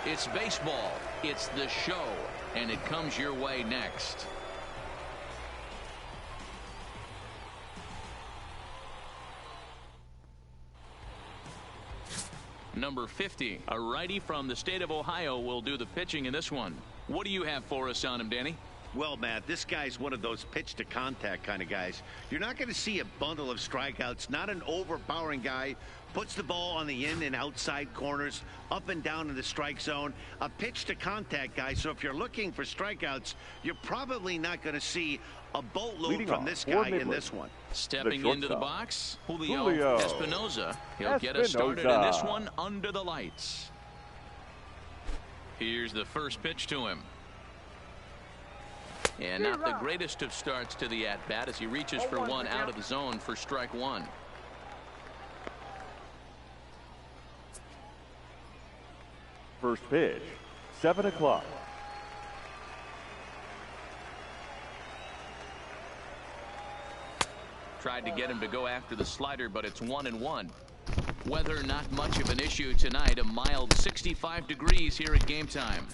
It's baseball. It's the show. And it comes your way next. Number 50, a righty from the state of Ohio, will do the pitching in this one. What do you have for us on him, Danny? Well, Matt, this guy's one of those pitch-to-contact kind of guys. You're not going to see a bundle of strikeouts, not an overpowering guy. Puts the ball on the in and outside corners, up and down in the strike zone. A pitch-to-contact guy, so if you're looking for strikeouts, you're probably not going to see a boatload from this guy in this one. Stepping into the box, Julio Espinoza. He'll get us started in this one under the lights. Here's the first pitch to him. And not the greatest of starts to the at-bat as he reaches for one out of the zone for strike one. First pitch, 7 o'clock. Tried to get him to go after the slider, but it's 1-1. Weather not much of an issue tonight. A mild 65 degrees here at game time.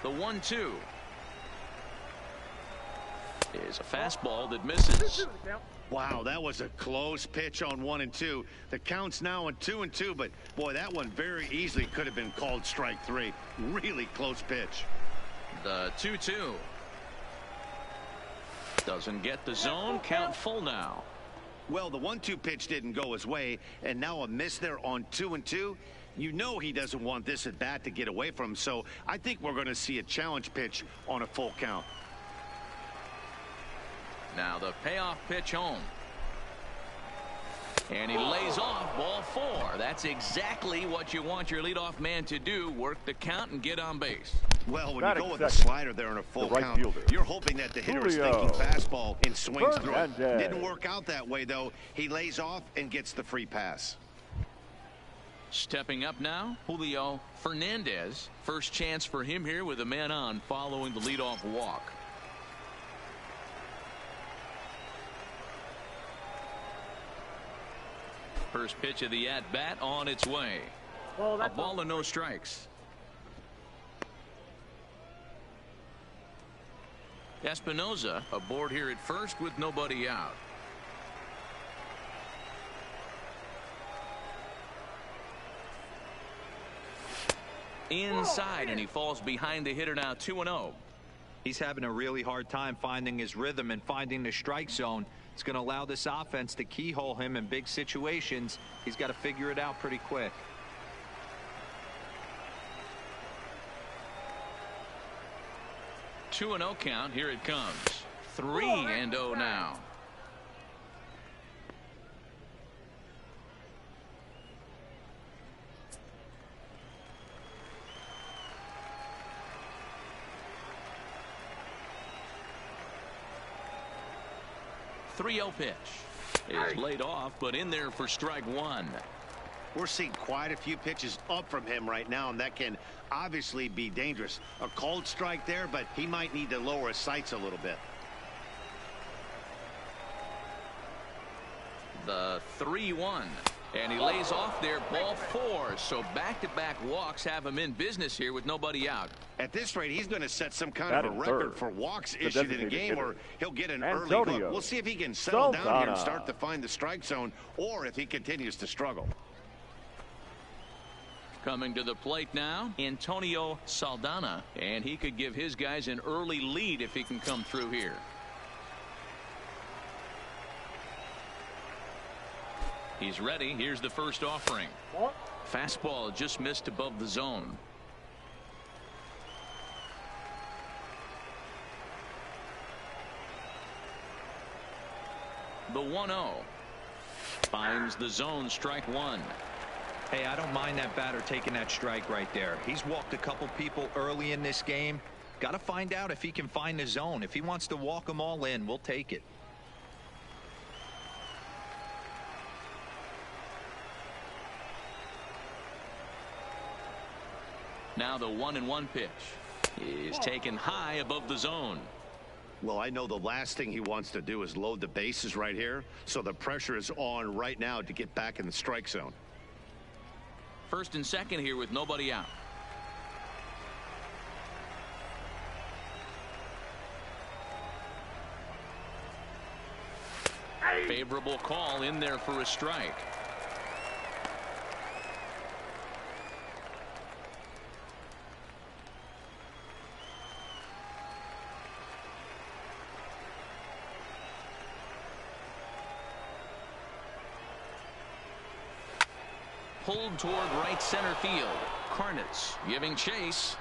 The 1-2 is a fastball that misses. Wow, that was a close pitch on 1 and 2. The count's now on 2 and 2, but boy, that one very easily could have been called strike 3. Really close pitch. The 2-2 doesn't get the zone. Count full now. Well, the 1-2 pitch didn't go his way, and now a miss there on 2 and 2. You know he doesn't want this at bat to get away from him, so I think we're going to see a challenge pitch on a full count. Now the payoff pitch home. And he lays off ball 4. That's exactly what you want your leadoff man to do, work the count and get on base. Well, when you go with the slider there in a full count, you're hoping that the hitter is thinking fastball and swings through it. Didn't work out that way, though. He lays off and gets the free pass. Stepping up now, Julio Fernandez. First chance for him here with a man on following the leadoff walk. First pitch of the at-bat on its way. A ball and no strikes. Espinoza aboard here at first with nobody out. Inside, and he falls behind the hitter now. 2-0. He's having a really hard time finding his rhythm and finding the strike zone. It's going to allow this offense to keyhole him in big situations. He's got to figure it out pretty quick. Two 2-0 count. Here it comes. 3-0 now. .30 pitch is laid off, but in there for strike one. We're seeing quite a few pitches up from him right now, and that can obviously be dangerous. A called strike there, but he might need to lower his sights a little bit. The 3-1, and he lays off there, ball 4. So back-to-back walks have him in business here with nobody out. At this rate, he's going to set some kind of a record for walks issued in a game, or he'll get an early hook. We'll see if he can settle down here and start to find the strike zone, or if he continues to struggle. Coming to the plate now, Antonio Saldana, and he could give his guys an early lead if he can come through here. He's ready. Here's the first offering. Fastball just missed above the zone. The 1-0 finds the zone, strike one. Hey, I don't mind that batter taking that strike right there. He's walked a couple people early in this game. Got to find out if he can find the zone. If he wants to walk them all in, we'll take it. Now the 1-1 pitch is taken high above the zone. Well, I know the last thing he wants to do is load the bases right here, so the pressure is on right now to get back in the strike zone. First and second here with nobody out. Favorable call in there for a strike. Pulled toward right center field. Karnitz giving chase.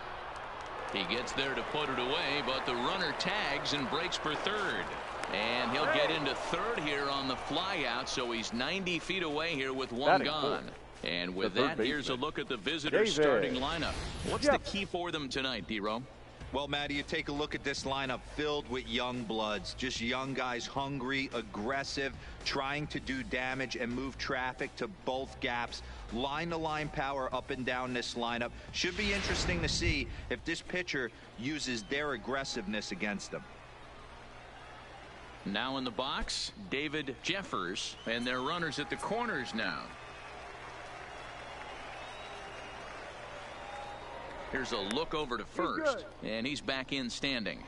He gets there to put it away, but the runner tags and breaks for third. And he'll get into third here on the fly out, so he's 90 feet away here with one gone. And with that, here's a look at the visitors' starting lineup. What's the key for them tonight, D-Ro? Well, Matty, you take a look at this lineup filled with young bloods, just young guys, hungry, aggressive, trying to do damage and move traffic to both gaps. Line-to-line power up and down this lineup. Should be interesting to see if this pitcher uses their aggressiveness against them. Now in the box, David Jeffers, and their runners at the corners now. Here's a look over to first, and he's back in standing.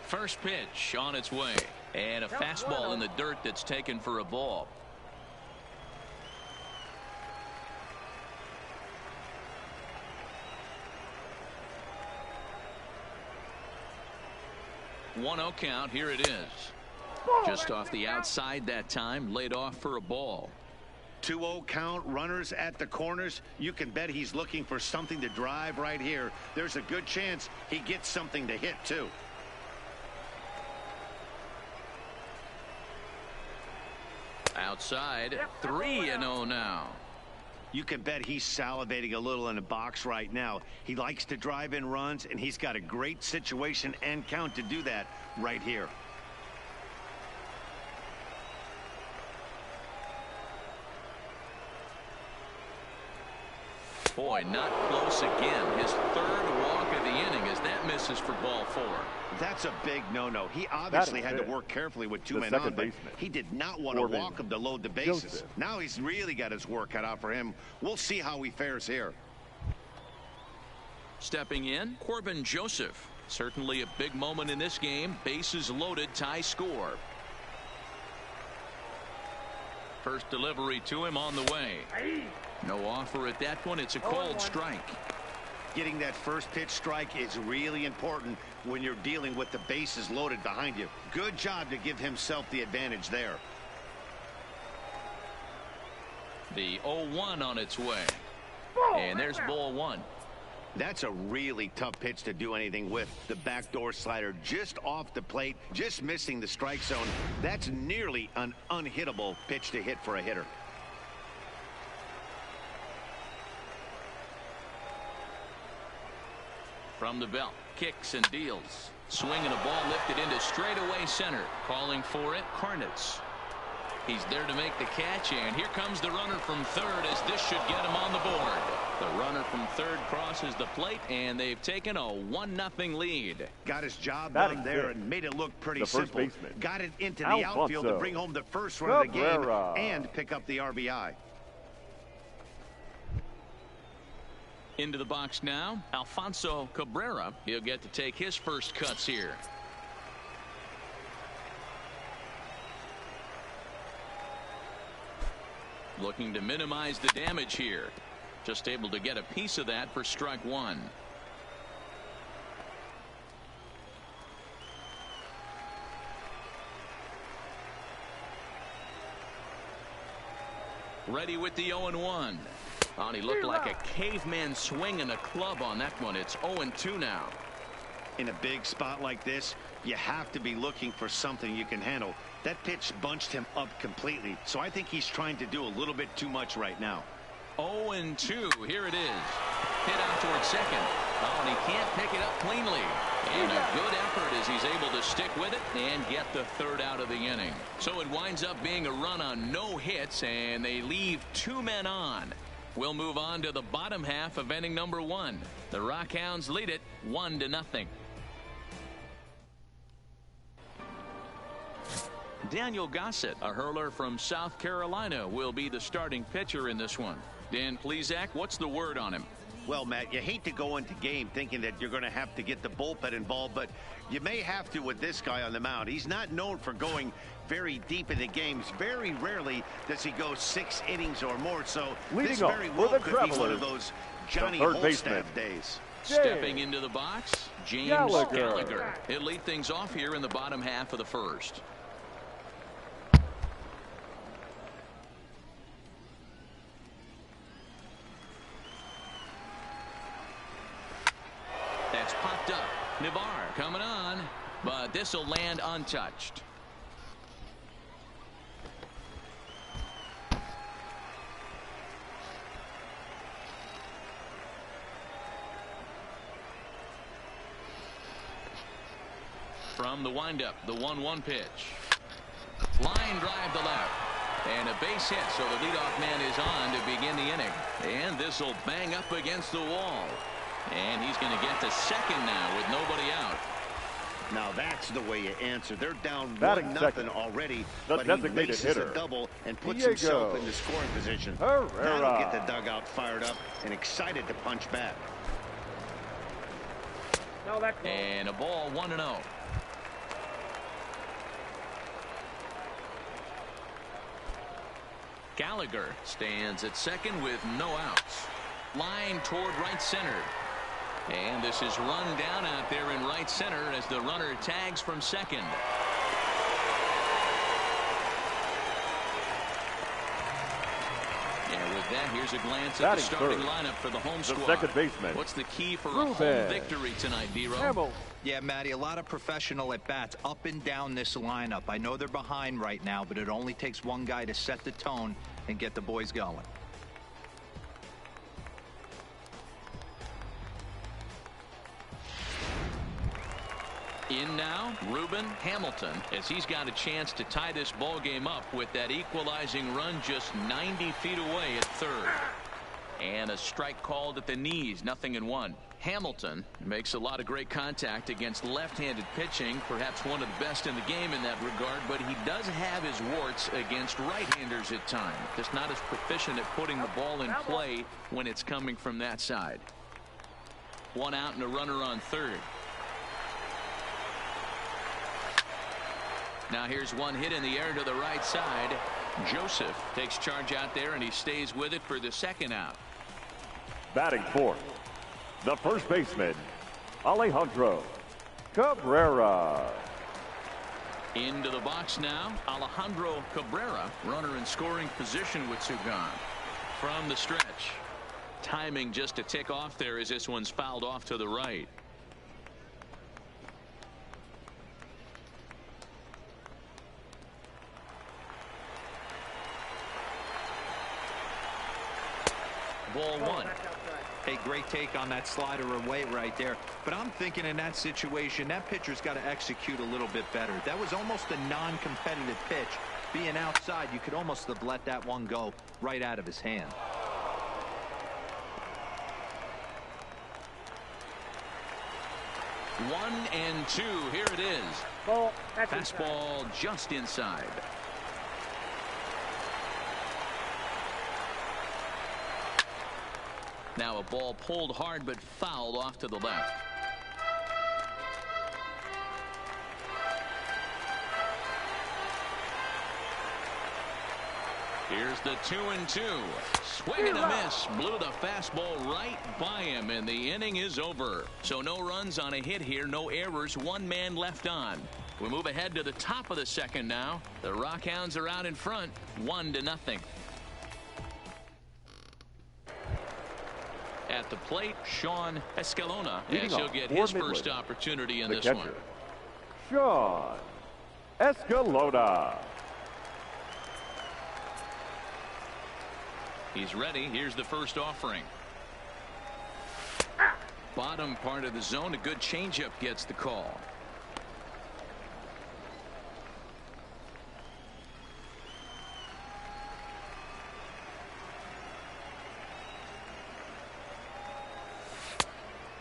First pitch on its way, and a fastball in the dirt that's taken for a ball. One-0 count. Here it is. Just off the outside that time, laid off for a ball. 2-0 count, runners at the corners. You can bet he's looking for something to drive right here. There's a good chance he gets something to hit too. Outside, 3-0 now. You can bet he's salivating a little in the box right now. He likes to drive in runs, and he's got a great situation and count to do that right here. Boy, not close again. His third walk of the inning as that misses for ball 4. That's a big no-no. He obviously had to work carefully with two men on, but he did not want to walk him to load the bases. Now he's really got his work cut out for him. We'll see how he fares here. Stepping in, Corbin Joseph. Certainly a big moment in this game. Bases loaded, tie score. First delivery to him on the way. No offer at that one. It's a called strike. Getting that first pitch strike is really important when you're dealing with the bases loaded behind you. Good job to give himself the advantage there. The 0-1 on its way. And there's ball 1. That's a really tough pitch to do anything with. The backdoor slider just off the plate, just missing the strike zone. That's nearly an unhittable pitch to hit for a hitter. From the belt, kicks and deals. Swinging a ball lifted into straightaway center. Calling for it, Karnitz. He's there to make the catch, and here comes the runner from third as this should get him on the board. The runner from third crosses the plate, and they've taken a 1-0 lead. Got his job done there and made it look pretty simple. Got it into the outfield to bring home the first run of the game and pick up the RBI. Into the box now, Alfonso Cabrera. He'll get to take his first cuts here. Looking to minimize the damage here. Just able to get a piece of that for strike 1. Ready with the 0-1. Oh, he looked like a caveman swinging a club on that one. It's 0-2 now. In a big spot like this, you have to be looking for something you can handle. That pitch bunched him up completely, so I think he's trying to do a little bit too much right now. 0-2. Here it is. Hit out towards second. Oh, and he can't pick it up cleanly. And a good effort as he's able to stick with it and get the third out of the inning. So it winds up being a run on no hits, and they leave 2 men on. We'll move on to the bottom half of inning number 1. The Rockhounds lead it 1-0. Daniel Gossett, a hurler from South Carolina, will be the starting pitcher in this one. Dan Plesac, what's the word on him? Well, Matt, you hate to go into game thinking that you're going to have to get the bullpen involved, but you may have to with this guy on the mound. He's not known for going very deep in the games. Very rarely does he go 6 innings or more, so this very well could be one of those Johnny Holstaff days. Stepping into the box, James Gallagher. He'll lead things off here in the bottom half of the first. That's popped up. Navarre coming on, but this will land untouched. From the windup, the 1-1 pitch. Line drive to left. And a base hit, so the leadoff man is on to begin the inning. And this will bang up against the wall. And he's going to get to second now with nobody out. Now that's the way you answer. They're down 1-0 already, the but he designated laces hitter, a double and puts himself in the scoring position. That'll get the dugout fired up and excited to punch back. And a ball 1-0. Gallagher stands at second with no outs. Line toward right center. And this is run down out there in right center as the runner tags from second. And with that, here's a glance at the starting lineup for the home squad. Second baseman. What's the key for a home victory tonight, D-Row? Yeah, Matty, a lot of professional at-bats up and down this lineup. I know they're behind right now, but it only takes one guy to set the tone and get the boys going. In now, Reuben Hamilton, as he's got a chance to tie this ball game up with that equalizing run just 90 feet away at third. And a strike called at the knees, 0-1. Hamilton makes a lot of great contact against left-handed pitching, perhaps one of the best in the game in that regard, but he does have his warts against right-handers at times. Just not as proficient at putting the ball in play when it's coming from that side. 1 out and a runner on third. Now here's one hit in the air to the right side. Joseph takes charge out there, and he stays with it for the second out. Batting fourth, the first baseman, Alejandro Cabrera. Into the box now, Alejandro Cabrera, runner in scoring position with 2 gone. From the stretch. Timing just to tick off there as this one's fouled off to the right. Ball 1. Hey, great take on that slider away right there. But I'm thinking in that situation, that pitcher's got to execute a little bit better. That was almost a non-competitive pitch. Being outside, you could almost have let that one go right out of his hand. One and 2. Here it is. Fastball just inside. Now a ball pulled hard but fouled off to the left. Here's the 2-2. Swing and a miss. Blew the fastball right by him, and the inning is over. So no runs on a hit here, no errors, 1 man left on. We move ahead to the top of the second now. The Rockhounds are out in front, 1-0. At the plate, Sean Escalona, Leading as he'll off get for his Midland, first opportunity in the this catcher, one. Sean Escalona. He's ready. Here's the first offering. Bottom part of the zone. A good changeup gets the call.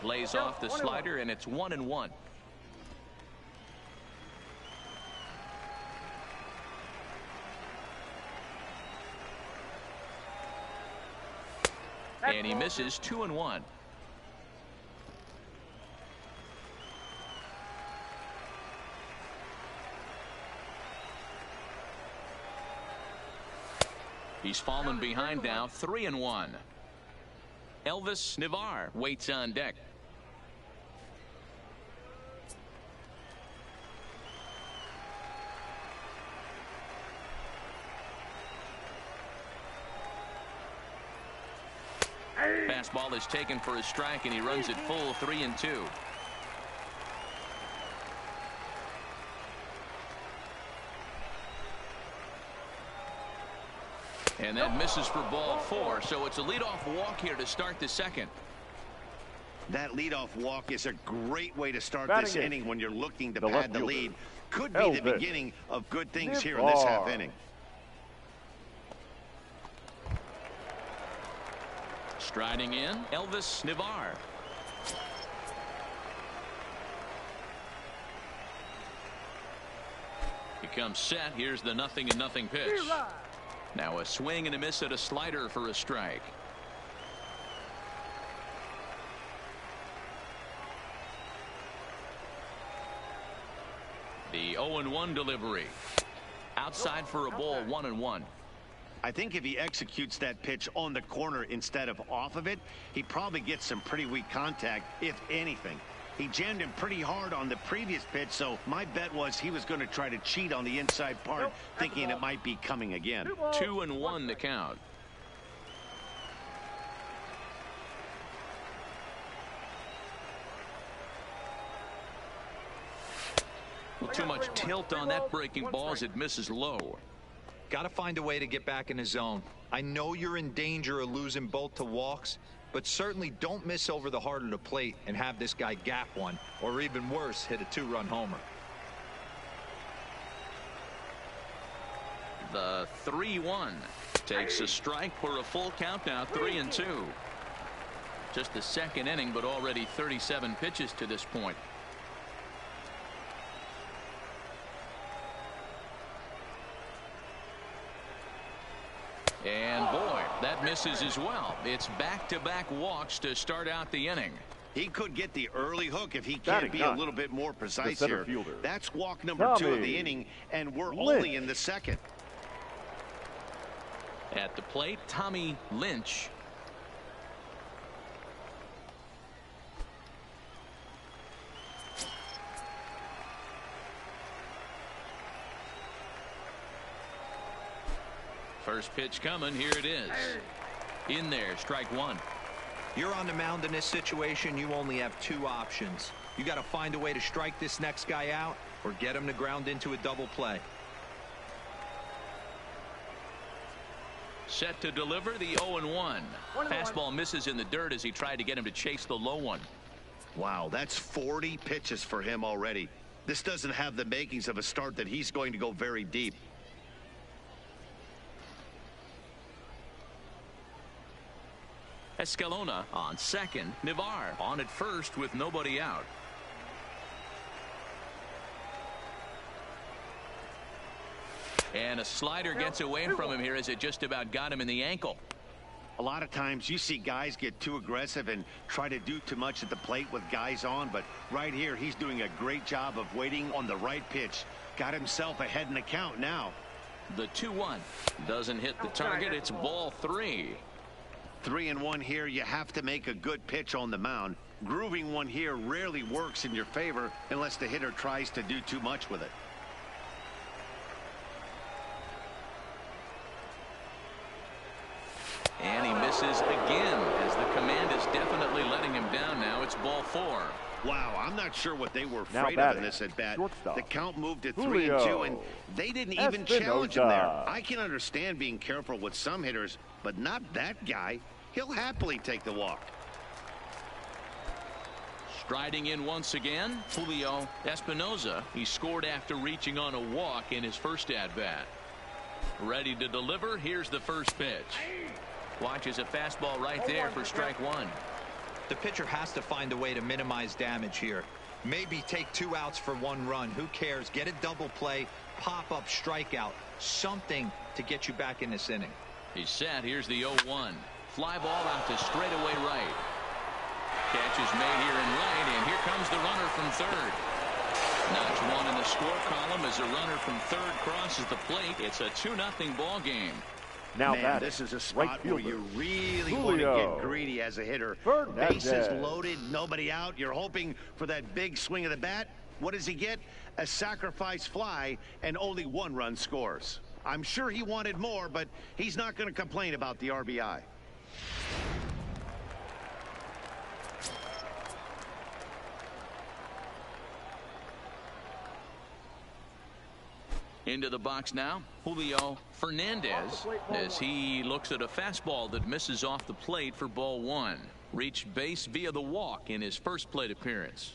Lays off the slider, and it's 1-1. And he misses 2-1. He's fallen behind now, 3-1. Elvis Navar waits on deck. Fastball is taken for a strike, and he runs it full, 3-2. And that misses for ball 4, so it's a leadoff walk here to start the second. That leadoff walk is a great way to start Batting this it. inning when you're looking to The pad the left lead. fielder, Could be the Elvis beginning of good things here in this half Navar. inning. Striding in, Elvis Navar. He comes set. Here's the 0-0 pitch. Now a swing and a miss at a slider for a strike. The 0-1 delivery. Outside for a ball, 1-1. I think if he executes that pitch on the corner instead of off of it, he probably gets some pretty weak contact, if anything. He jammed him pretty hard on the previous pitch, so my bet was he was going to try to cheat on the inside part, thinking it might be coming again. 2-1 the count. Well, too much tilt on that breaking ball as it misses low. Got to find a way to get back in the zone. I know you're in danger of losing both to walks, but certainly don't miss over the heart of the plate and have this guy gap one, or even worse, hit a 2-run homer. The 3-1 takes a strike for a full count now, 3-2. Just the second inning, but already 37 pitches to this point. And boy, that misses as well. It's back-to-back walks to start out the inning. He could get the early hook if he can't Batting be nine, a little bit more precise center here. fielder, That's walk number 2 of the Tommy inning, and we're Lynch. only in the second. At the plate, Tommy Lynch. First pitch coming. Here it is. In there, strike 1. You're on the mound in this situation. You only have 2 options. You got to find a way to strike this next guy out or get him to ground into a double play. Set to deliver the 0-1. Fastball misses in the dirt as he tried to get him to chase the low one. Wow, that's 40 pitches for him already. This doesn't have the makings of a start that he's going to go very deep. Escalona on second. Navar on at first with nobody out. And a slider gets away from him here as it just about got him in the ankle. A lot of times you see guys get too aggressive and try to do too much at the plate with guys on, but right here he's doing a great job of waiting on the right pitch. Got himself ahead in the count now. The 2-1 doesn't hit the target. It's ball 3. 3-1 here. You have to make a good pitch on the mound. Grooving one here rarely works in your favor unless the hitter tries to do too much with it. And he misses bases again, as the command is definitely letting him down now. It's ball 4. Wow, I'm not sure what they were Now afraid of batting, in this at-bat. shortstop, The count moved to Julio 3-2, and they didn't even Espinosa. challenge him there. I can understand being careful with some hitters, but not that guy. He'll happily take the walk. Striding in once again, Julio Espinosa. He scored after reaching on a walk in his first at-bat. Ready to deliver. Here's the first pitch. Watches a fastball right there for strike 1. The pitcher has to find a way to minimize damage here. Maybe take 2 outs for 1 run. Who cares? Get a double play, pop up, strikeout, something to get you back in this inning. He's set. Here's the 0-1. Fly ball out to straightaway right. Catch is made here in right, and here comes the runner from third. Notch 1 in the score column as a runner from third crosses the plate. It's a 2-0 ball game. Now Man, this is a spot where you really want to get greedy as a hitter. Bases loaded, nobody out. You're hoping for that big swing of the bat. What does he get? A sacrifice fly, and only 1 run scores. I'm sure he wanted more, but he's not going to complain about the RBI. Into the box now, Julio Fernandez, as he looks at a fastball that misses off the plate for ball 1. Reached base via the walk in his first plate appearance.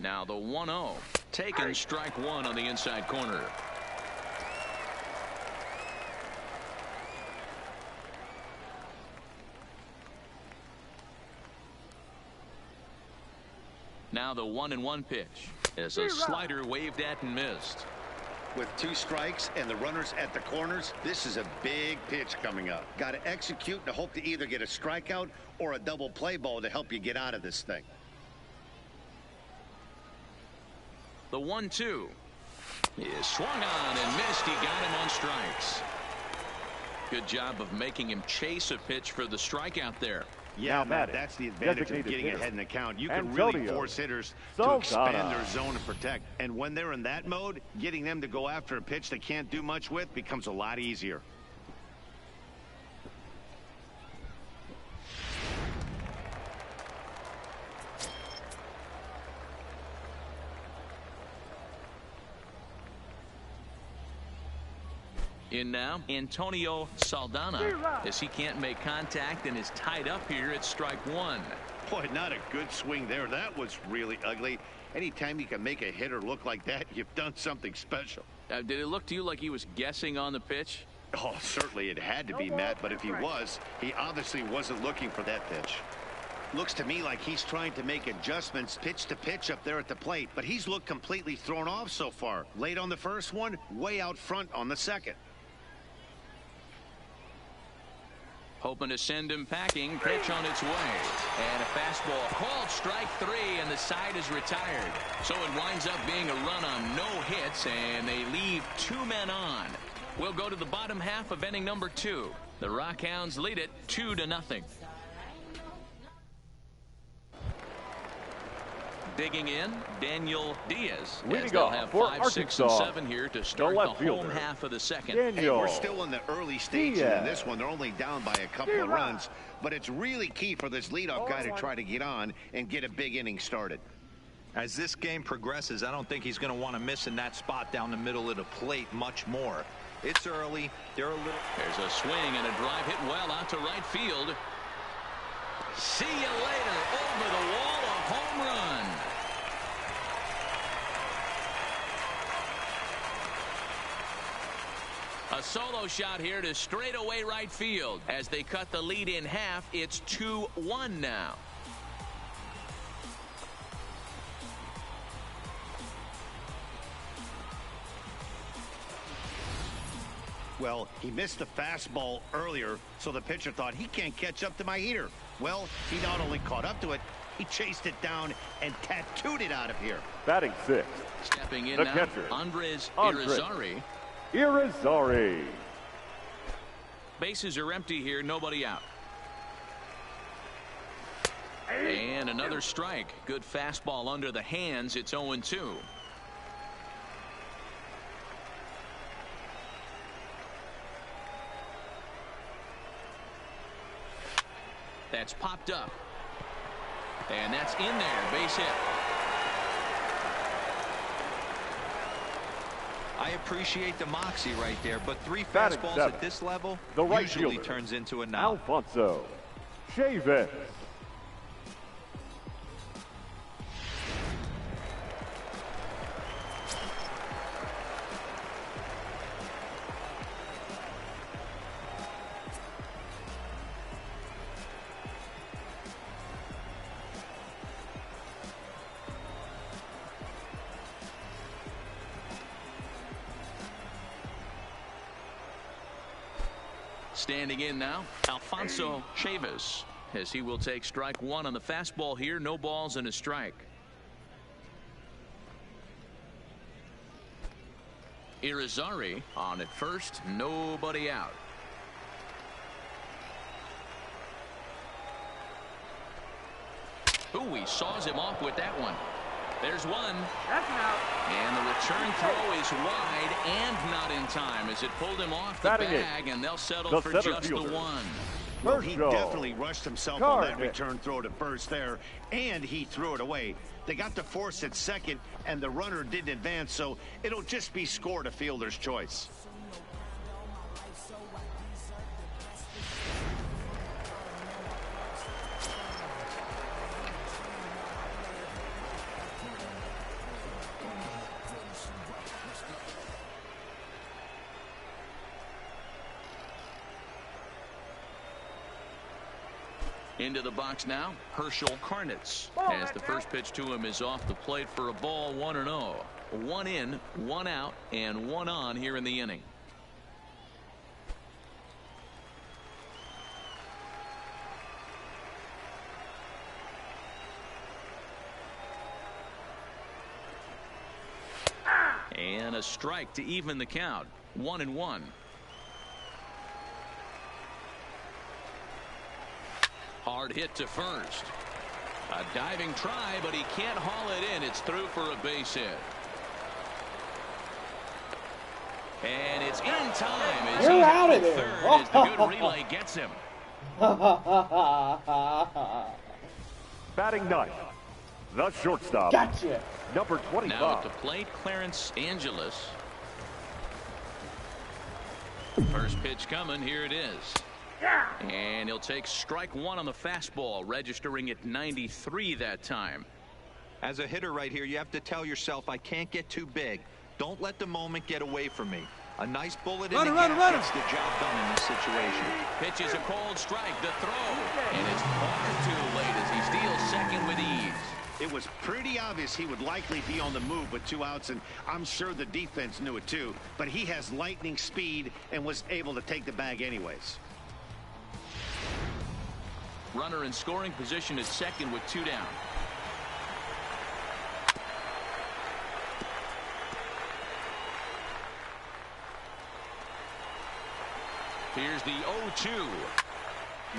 Now the 1-0. Taken strike 1 on the inside corner. Now the 1-1 pitch as a slider waved at and missed. With 2 strikes and the runners at the corners, this is a big pitch coming up. Got to execute and hope to either get a strikeout or a double play ball to help you get out of this thing. The 1-2 is swung on and missed. He got him on strikes. Good job of making him chase a pitch for the strikeout there. Yeah, Matt, that's the advantage of getting ahead in the count. You can really force hitters to expand their zone and protect. And when they're in that mode, getting them to go after a pitch they can't do much with becomes a lot easier. In now, Antonio Saldana, as he can't make contact and is tied up here at strike 1. Boy, not a good swing there. That was really ugly. Anytime you can make a hitter look like that, you've done something special. Did it look to you like he was guessing on the pitch? Oh, certainly it had to be, Matt, but if he was, he obviously wasn't looking for that pitch. Looks to me like he's trying to make adjustments pitch to pitch up there at the plate, but he's looked completely thrown off so far. Late on the first one, way out front on the second. Hoping to send him packing. Pitch on its way. And a fastball called strike 3, and the side is retired. So it winds up being a run on no hits, and they leave 2 men on. We'll go to the bottom half of inning number 2. The Rockhounds lead it 2-0. Digging in, Daniel Diaz. As they'll have 5, 6, and 7 here to start the home half of the second. Hey, we're still in the early stages in this one. They're only down by a couple of runs, but it's really key for this leadoff guy to try to get on and get a big inning started. As this game progresses, I don't think he's going to want to miss in that spot down the middle of the plate much more. It's early. They're a little. There's a swing and a drive hit well out to right field. See you later. Over the wall, a home run. A solo shot here to straightaway right field. As they cut the lead in half, it's 2-1 now. Well, he missed the fastball earlier, so the pitcher thought he can't catch up to my heater. Well, he not only caught up to it, he chased it down and tattooed it out of here. Batting 6th. Stepping in the now, catcher, Andres Irizarry. Irizarry. Bases are empty here, nobody out. And another strike. Good fastball under the hands. It's 0-2. That's popped up. And that's in there. Base hit. I appreciate the moxie right there, but 3 Batting fastballs 7. at this level The right usually fielder, turns into a knock. Alfonso Chavis. Standing in now, Alfonso Chavis, as he will take strike 1 on the fastball here. No balls and a strike. Irizarry on at first, nobody out. Ooh, he saws him off with that one. There's one. That's an out. And the return throw is wide and not in time as it pulled him off the Batting bag, and they'll settle the for center just fielder. the one. Well, he First definitely rushed himself on that return throw to first there, and he threw it away. They got the force at second, and the runner didn't advance, so it'll just be scored a fielder's choice. Into the box now, Herschel Karnitz, as the first pitch to him is off the plate for a ball. 1-0. 1 in, 1 out, and 1 on here in the inning. And a strike to even the count. 1-1. Hard hit to first. A diving try, but he can't haul it in. It's through for a base hit. And it's in time as You're he's out at of there. third as the good relay gets him. Batting 9. The shortstop. Gotcha. Number 25. Now at the plate, Clarence Angeles. First pitch coming. Here it is. And he'll take strike 1 on the fastball, registering at 93 that time. As a hitter right here, you have to tell yourself, I can't get too big. Don't let the moment get away from me. A nice bullet in the gap gets the job done in this situation. Pitches a cold strike, the throw, and it's far too late as he steals second with ease. It was pretty obvious he would likely be on the move with 2 outs, and I'm sure the defense knew it too. But he has lightning speed and was able to take the bag anyways. Runner in scoring position at second with 2 down. Here's the 0-2.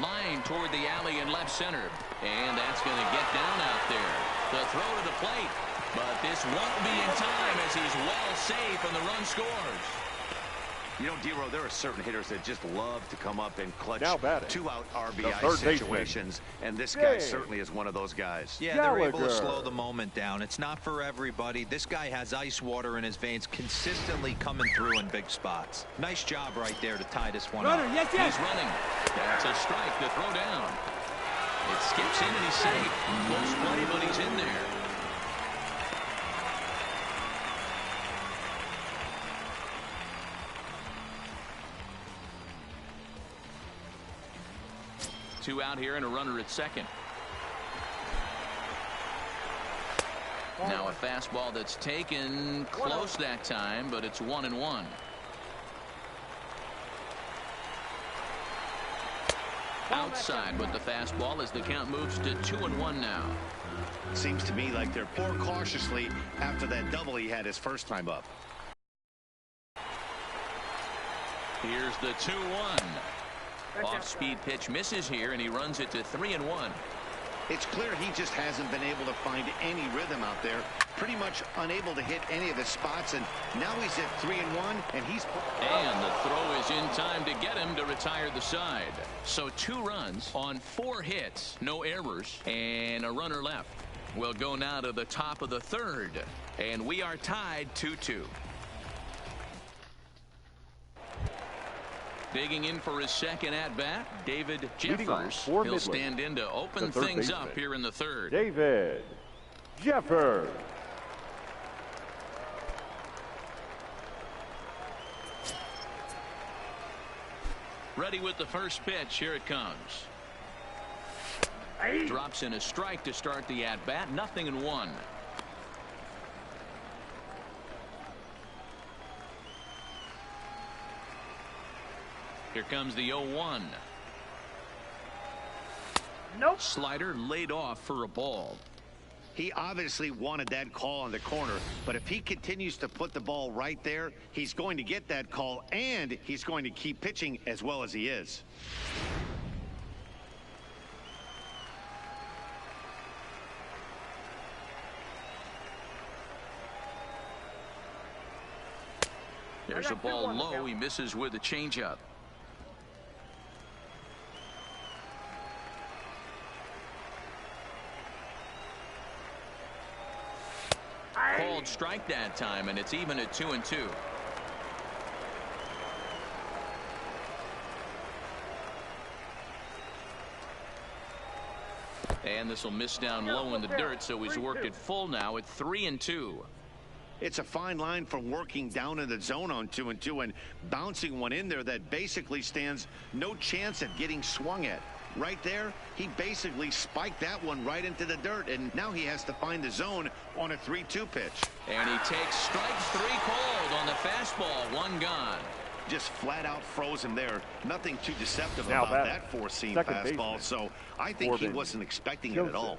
Line toward the alley in left center. And that's going to get down out there. The throw to the plate. But this won't be in time as he's well safe and the run scores. You know, D-Row, there are certain hitters that just love to come up and clutch Now batting, 2-out the RBI third situations, and this guy certainly is one of those guys. Yeah, they're able to Gallagher. slow the moment down. It's not for everybody. This guy has ice water in his veins, consistently coming through in big spots. Nice job right there to tie this one up. Yes, yes. He's running. That's a strike. The throw down. It skips in and he's safe. Close play, but he's in there. Two out here and a runner at second. Now a fastball that's taken close that time, but it's 1-1. Outside with the fastball as the count moves to 2-1 now. Seems to me like they're poor cautiously after that double he had his first time up. Here's the 2-1. Off-speed pitch misses here, and he runs it to 3-1. It's clear he just hasn't been able to find any rhythm out there. Pretty much unable to hit any of his spots, and now he's at 3-1, and he's... And the throw is in time to get him to retire the side. So 2 runs on 4 hits, no errors, and a runner left. We'll go now to the top of the 3rd, and we are tied 2-2. Digging in for his second at-bat, David Jeffers. He'll stand in to open things up here in the 3rd. David Jeffers. Ready with the first pitch. Here it comes. Drops in a strike to start the at-bat. 0-1. Here comes the 0-1. Nope. Slider laid off for a ball. He obviously wanted that call on the corner, but if he continues to put the ball right there, he's going to get that call, and he's going to keep pitching as well as he is. There's a ball low. He misses with a changeup. Called strike that time, and it's even at 2-2. And this will miss down low in the dirt, so he's worked it full now at 3-2. It's a fine line from working down in the zone on 2-2 and bouncing one in there that basically stands no chance at getting swung at. Right there, he basically spiked that one right into the dirt, and now he has to find the zone on a 3-2 pitch. And he takes strike 3 called on the fastball. 1 gone. Just flat out froze him there. Nothing too deceptive about that 4-seam fastball, so I think he wasn't expecting it at all.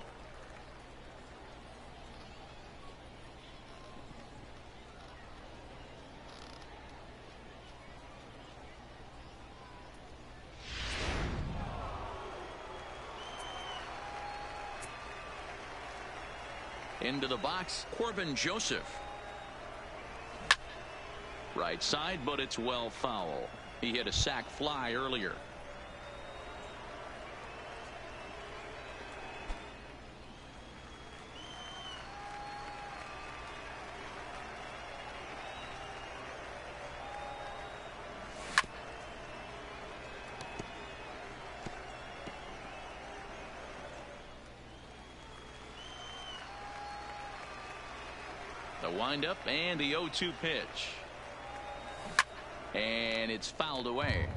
Into the box, Corbin Joseph. Right side, but it's well foul. He hit a sac fly earlier. The windup and the 0-2 pitch. And it's fouled away.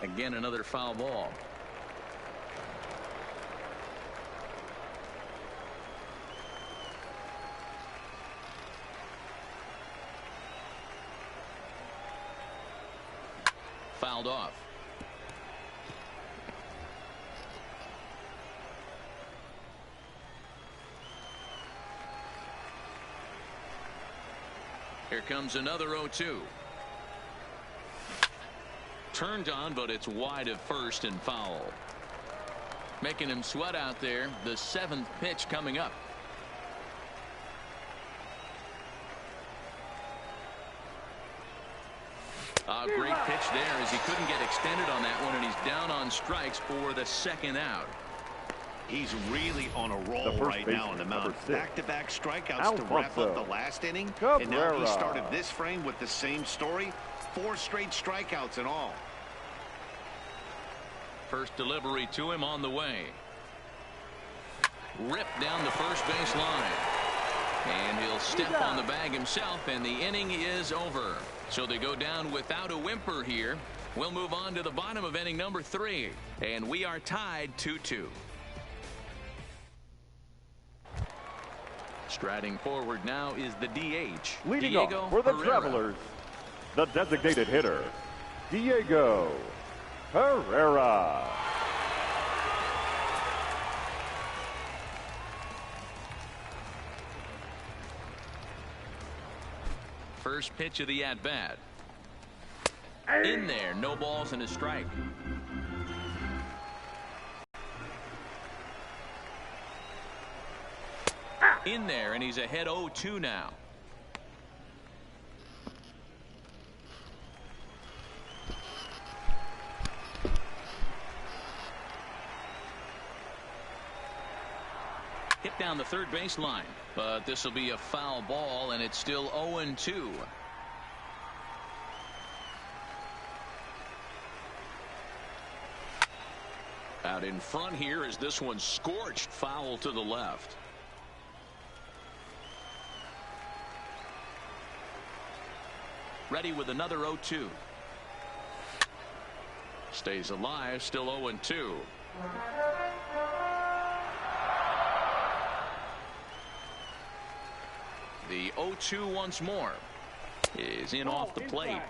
Again, another foul ball. Fouled off. Here comes another 0-2. Turned on, but it's wide of first and foul. Making him sweat out there. The 7th pitch coming up. A great pitch there as he couldn't get extended on that one, and he's down on strikes for the 2nd out. He's really on a roll right now on the mound. Back-to-back strikeouts to wrap up the last inning. And now he started this frame with the same story. 4 straight strikeouts in all. First delivery to him on the way. Ripped down the first base line. And he'll step on the bag himself, and the inning is over. So they go down without a whimper here. We'll move on to the bottom of inning number 3. And we are tied 2-2. Striding forward now is the DH. Leading off for the Travelers, the designated hitter, Diego Herrera. First pitch of the at-bat. In there, no balls and a strike. In there, and he's ahead 0-2 now. Hit down the third baseline, but this will be a foul ball, and it's still 0-2. Out in front here as this one scorched foul to the left. Ready with another 0-2. Stays alive, still 0-2. The 0-2 once more is in off the plate.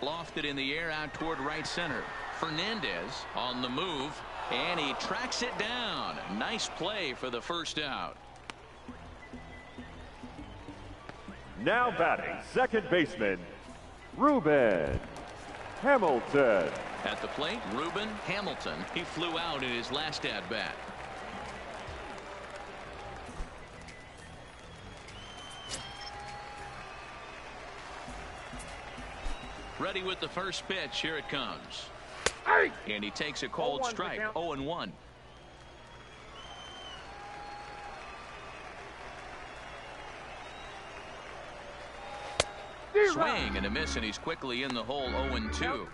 Lofted in the air out toward right center. Fernandez on the move, and he tracks it down. Nice play for the first out. Now batting, second baseman, Ruben Hamilton. At the plate, Ruben Hamilton. He flew out in his last at-bat. Ready with the first pitch. Here it comes. And he takes a cold strike. 0-1. Swing and a miss, and he's quickly in the hole. 0-2.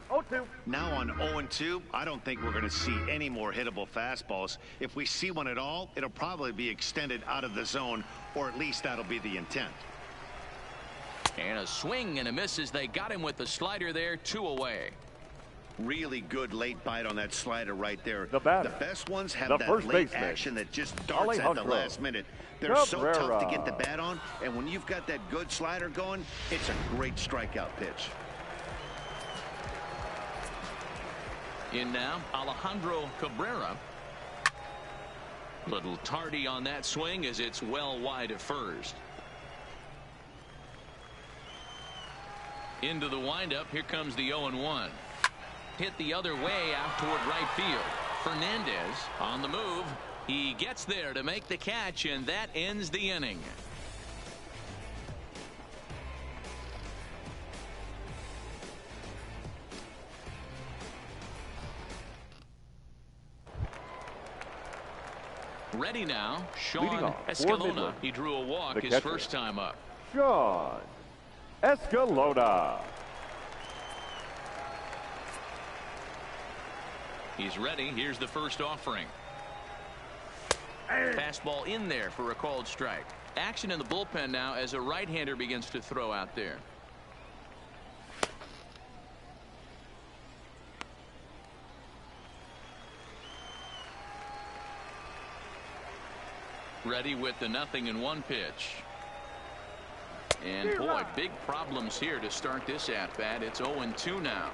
Now on 0-2, I don't think we're going to see any more hittable fastballs. If we see one at all, it'll probably be extended out of the zone, or at least that'll be the intent. And a swing and a miss as they got him with the slider there. 2 away. Really good late bite on that slider right there. The best ones have that late action that just darts at the last minute. They're so tough to get the bat on, and when you've got that good slider going, it's a great strikeout pitch. In now, Alejandro Cabrera. Little tardy on that swing as it's well wide at first. Into the windup. Here comes the 0-1. Hit the other way out toward right field. Fernandez on the move. He gets there to make the catch, and that ends the inning. Ready now, Sean Escalona. He drew a walk his first time up. Sean Escalona. He's ready. Here's the first offering. Fastball in there for a called strike. Action in the bullpen now as a right-hander begins to throw out there. Ready with the 0-1 pitch. And boy, big problems here to start this at-bat. It's 0-2 now.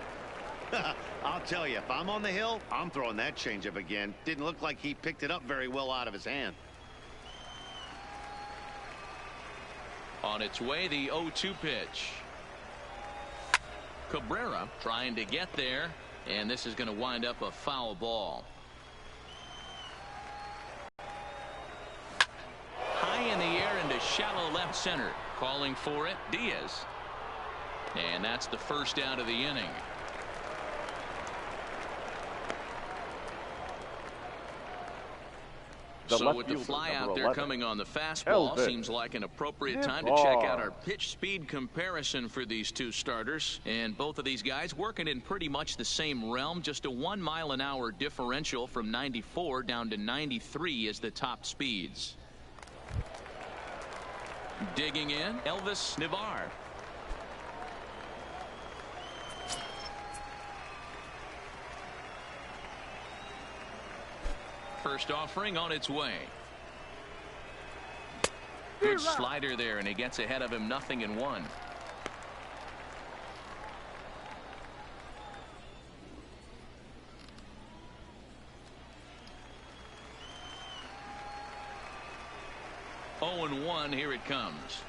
I'll tell you, if I'm on the hill, I'm throwing that changeup again. Didn't look like he picked it up very well out of his hand. On its way, the 0-2 pitch. Cabrera trying to get there, and this is going to wind up a foul ball. High in the air into shallow left center. Calling for it, Diaz. And that's the first out of the inning. So with the fly out there coming on the fastball, seems like an appropriate time to check out our pitch speed comparison for these two starters. And both of these guys working in pretty much the same realm. Just a 1 mile-an-hour differential from 94 down to 93 is the top speeds. Digging in, Elvis Navar. First offering on its way. Good slider there, and he gets ahead of him. 0-1. 1. Here it comes.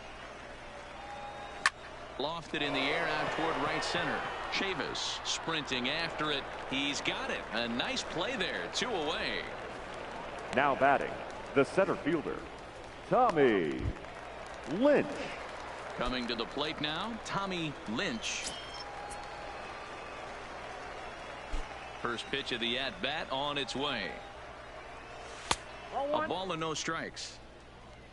Lofted in the air out toward right center. Chavis sprinting after it. He's got it. A nice play there. 2 away. Now batting, the center fielder, Tommy Lynch. Coming to the plate now, Tommy Lynch. First pitch of the at-bat on its way. A ball and no strikes.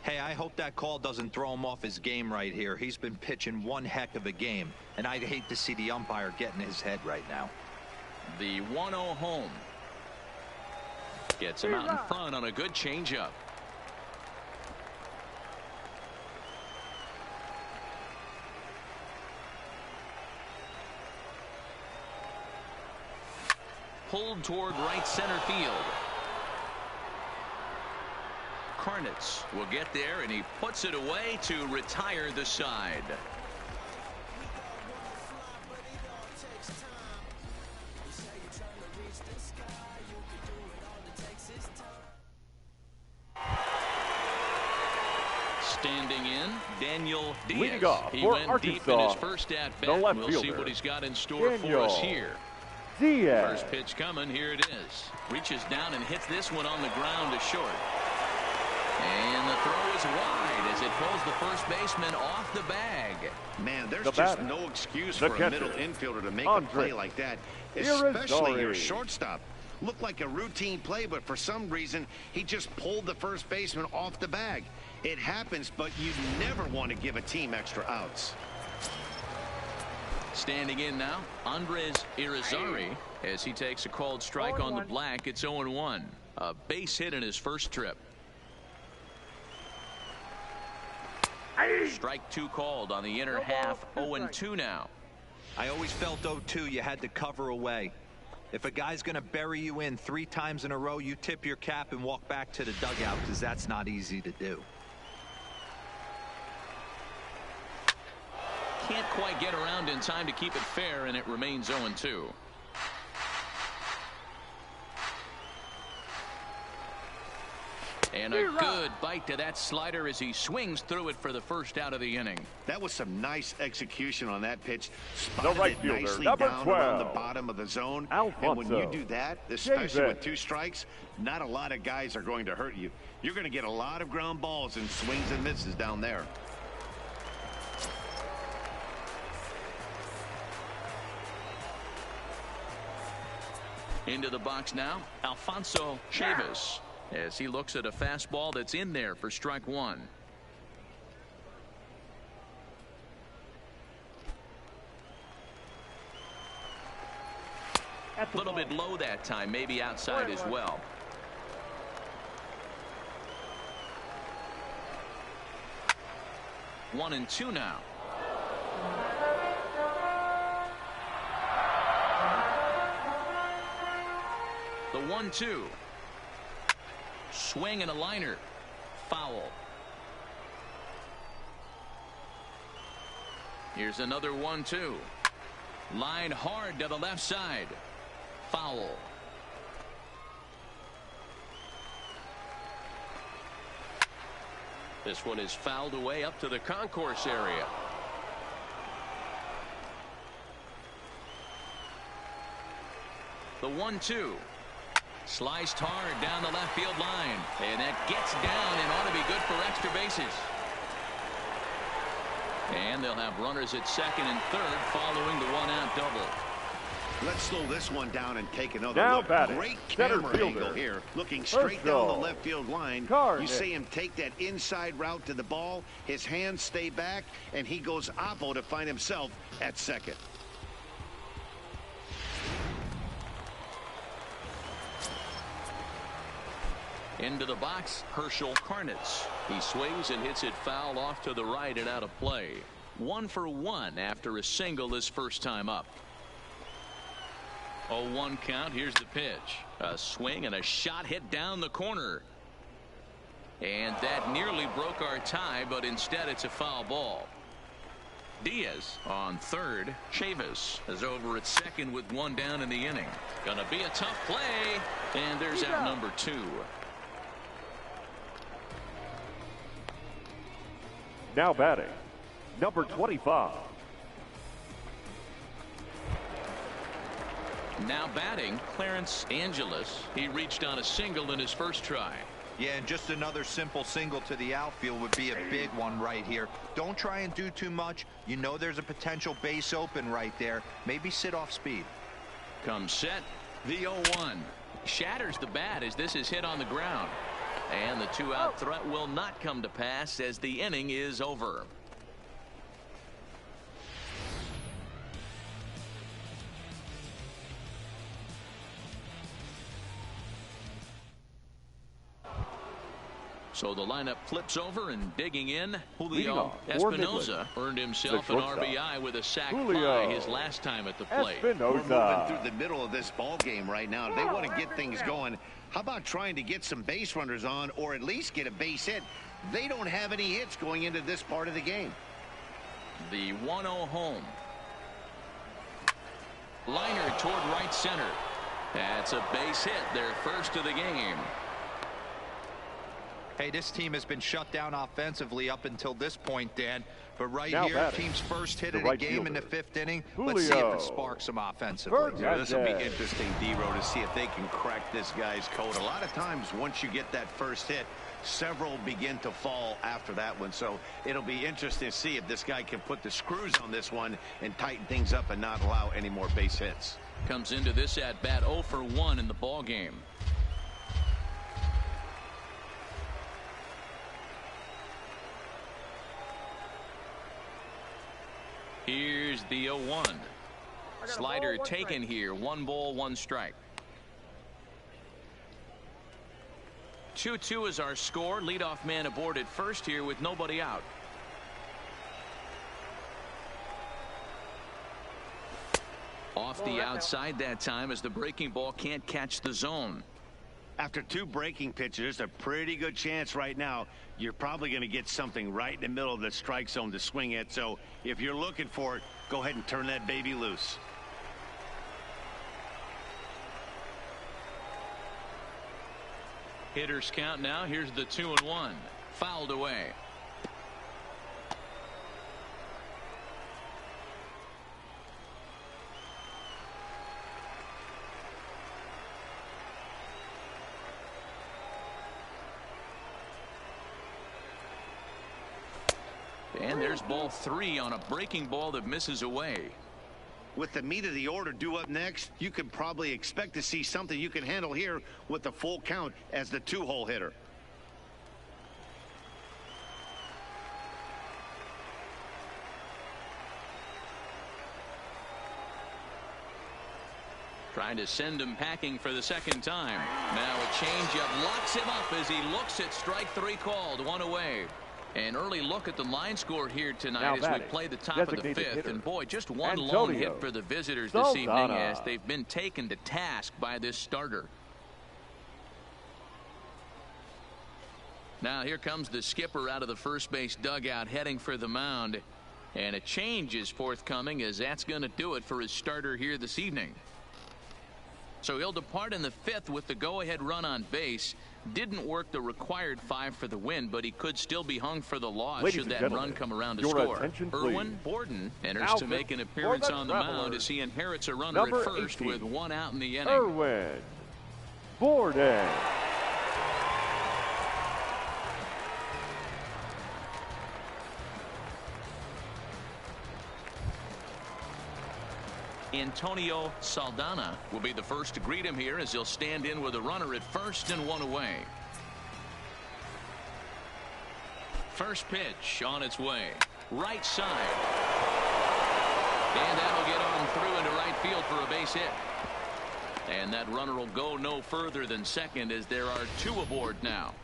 Hey, I hope that call doesn't throw him off his game right here. He's been pitching one heck of a game, and I'd hate to see the umpire get in his head right now. The 1-0 home. Gets him out in front on a good changeup. Pulled toward right center field. Karnitz will get there, and he puts it away to retire the side. Standing in, Daniel Diaz. Leading off he for went Arkansas, deep in his first at-bat. left We'll see fielder, what he's got in store Daniel for us here. Diaz. First pitch coming. Here it is. Reaches down and hits this one on the ground to short. And the throw is wide as it pulls the first baseman off the bag. Man, there's just batter, no excuse the for a catcher, middle infielder to make Andre a play like that, especially your Irizarry. shortstop. Looked like a routine play, but for some reason, he just pulled the first baseman off the bag. It happens, but you never want to give a team extra outs. Standing in now, Andres Irizarry, as he takes a called strike on the black. It's 0-1. A base hit in his first trip. Strike 2 called on the inner half. 0-2 now. I always felt 0-2 you had to cover away. If a guy's going to bury you in 3 times in a row, you tip your cap and walk back to the dugout, because that's not easy to do. Can't quite get around in time to keep it fair, and it remains 0-2. And a good bite to that slider as he swings through it for the first out of the inning. That was some nice execution on that pitch. Spotted right it fielder, nicely number down around the 12, bottom of the zone. Alfonso And when you do that, especially JBaker. with 2 strikes, not a lot of guys are going to hurt you. You're going to get a lot of ground balls and swings and misses down there. Into the box now, Alfonso Chavis, as he looks at a fastball that's in there for strike 1. A little bit low that time, maybe outside as well. One and two now. The 1-2. Swing and a liner. Foul. Here's another 1-2. Line hard to the left side. Foul. This one is fouled away up to the concourse area. The 1-2. Sliced hard down the left field line. And that gets down and ought to be good for extra bases. And they'll have runners at second and third following the 1-out double. Let's slow this one down and take another Now look. batting, Great center camera fielder, angle here. Looking straight down the Herschel left field line. Karnitz. You see him take that inside route to the ball. His hands stay back, and he goes oppo to find himself at second. Into the box, Herschel Karnitz. He swings and hits it foul off to the right and out of play. 1 for 1 after a single his first time up. 0-1 count. Here's the pitch. A swing and a shot hit down the corner. And that nearly broke our tie, but instead it's a foul ball. Diaz on third. Chavis is over at second with one down in the inning. Gonna be a tough play. And there's out number 2. Now batting, number 25. Now batting, Clarence Angeles. He reached on a single in his first try. Yeah, and just another simple single to the outfield would be a big one right here. Don't try and do too much. You know there's a potential base open right there. Maybe sit off speed. Comes set, the 0-1. Shatters the bat as this is hit on the ground. And the two-out threat will not come to pass as the inning is over. So the lineup flips over, and digging in, Julio Espinosa earned himself an RBI with a sac fly his last time at the plate. We're moving through the middle of this ball game right now. They want to get things going. How about trying to get some base runners on, or at least get a base hit? They don't have any hits going into this part of the game. The 1-0 home. Liner toward right center. That's a base hit, their first of the game. Hey, this team has been shut down offensively up until this point, Dan. But right now here, batting, team's first hit of the game fielder, in the 5th inning. Julio. Let's see if it sparks some offensively. Yeah, this will be interesting, D-Row, to see if they can crack this guy's code. A lot of times, once you get that first hit, several begin to fall after that one. So it'll be interesting to see if this guy can put the screws on this one and tighten things up and not allow any more base hits. Comes into this at bat 0 for 1 in the ball game. Here's the 0-1. Slider taken here. 1 ball, 1 strike. 2-2 is our score. Leadoff man aboard at first here with nobody out. Off the outside that time as the breaking ball can't catch the zone. After 2 breaking pitches, a pretty good chance right now you're probably going to get something right in the middle of the strike zone to swing at. So if you're looking for it, go ahead and turn that baby loose. Hitters count now. Here's the 2-1. Fouled away. And there's ball 3 on a breaking ball that misses away. With the meat of the order due up next, you can probably expect to see something you can handle here with the full count as the 2-hole hitter. Trying to send him packing for the second time. Now a changeup locks him up as he looks at strike 3 called. 1 away. An early look at the line score here tonight as we play the top of the 5th. And boy, just one long hit for the visitors this evening as they've been taken to task by this starter. Now here comes the skipper out of the first base dugout heading for the mound. And a change is forthcoming as that's going to do it for his starter here this evening. So he'll depart in the 5th with the go-ahead run on base. Didn't work the required 5 for the win, but he could still be hung for the loss should that run come around to score. Erwin Borden enters to make an appearance on the mound as he inherits a runner at first with 1 out in the inning. Erwin Borden. Antonio Saldana will be the first to greet him here as he'll stand in with a runner at first and 1 away. First pitch on its way. Right side. And that'll get on through into right field for a base hit. And that runner will go no further than second as there are 2 aboard now.